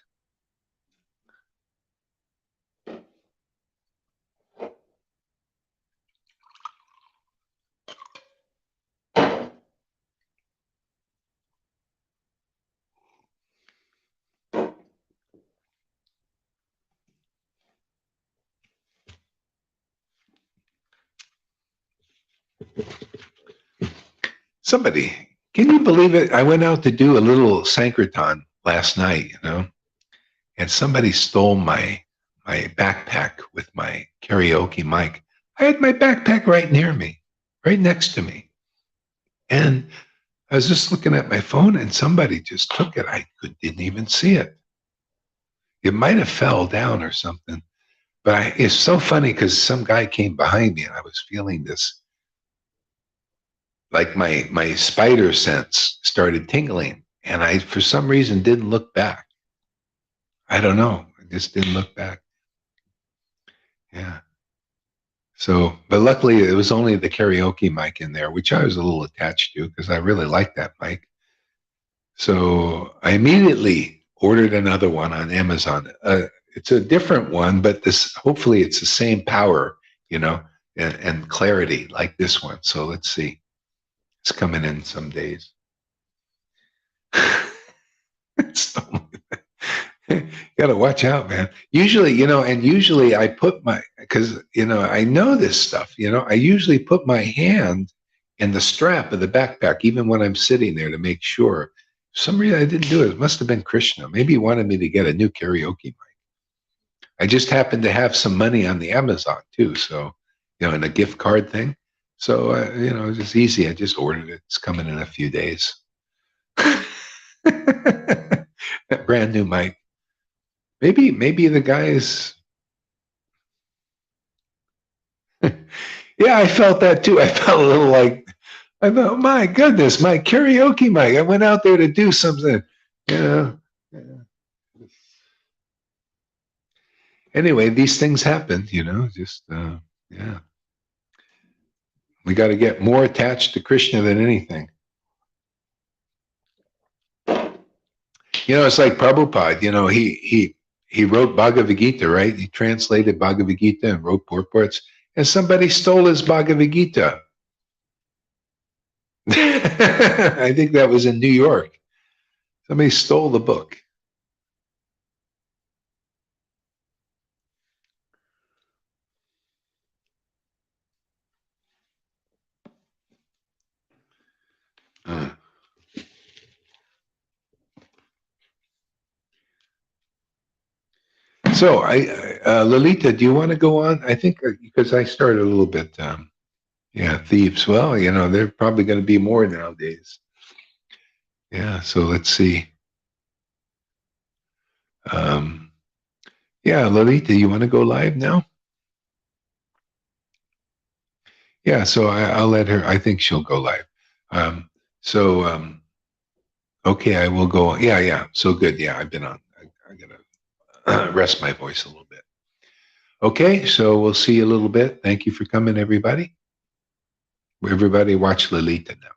Somebody, can you believe it? I went out to do a little Sankirtan last night, and somebody stole my backpack with my karaoke mic. I had my backpack right near me, right next to me. And I was just looking at my phone and somebody just took it. I didn't even see it. It might have fell down or something. But it's so funny because some guy came behind me and I was feeling this, like my spider sense started tingling. And I, for some reason, didn't look back. I don't know. I just didn't look back. Yeah. So, but luckily it was only the karaoke mic in there, which I was a little attached to because I really liked that mic. So I immediately ordered another one on Amazon. It's a different one, but hopefully it's the same power, and clarity like this one. So let's see. It's coming in some days. You got to watch out, man. Usually, usually I put because I know this stuff, I usually put my hand in the strap of the backpack, even when I'm sitting there to make sure. For some reason I didn't do it. It must have been Krishna. Maybe he wanted me to get a new karaoke mic. I just happened to have some money on the Amazon too. So, in a gift card thing. So, it's just easy. I just ordered it. It's coming in a few days. That brand new mic. Maybe the guy is. Yeah, I felt that too. I felt a little like, I thought, my goodness, my karaoke mic. I went out there to do something. Yeah. Anyway, these things happen, just, yeah. We got to get more attached to Krishna than anything. It's like Prabhupada. He wrote Bhagavad Gita, right? He translated Bhagavad Gita and wrote purports, and somebody stole his Bhagavad Gita. I think that was in New York. Somebody stole the book. So, Lalita, do you want to go on? I think because I started a little bit. Yeah, thieves. Well, they're probably going to be more nowadays. Yeah. So let's see. Yeah, Lalita, you want to go live now? Yeah. So I'll let her. I think she'll go live. Um, so okay, I will go. Yeah, yeah. So good. Yeah, I've been on. I gotta rest my voice a little bit. Okay, so we'll see you a little bit. Thank you for coming, everybody. Everybody watch Lalita now.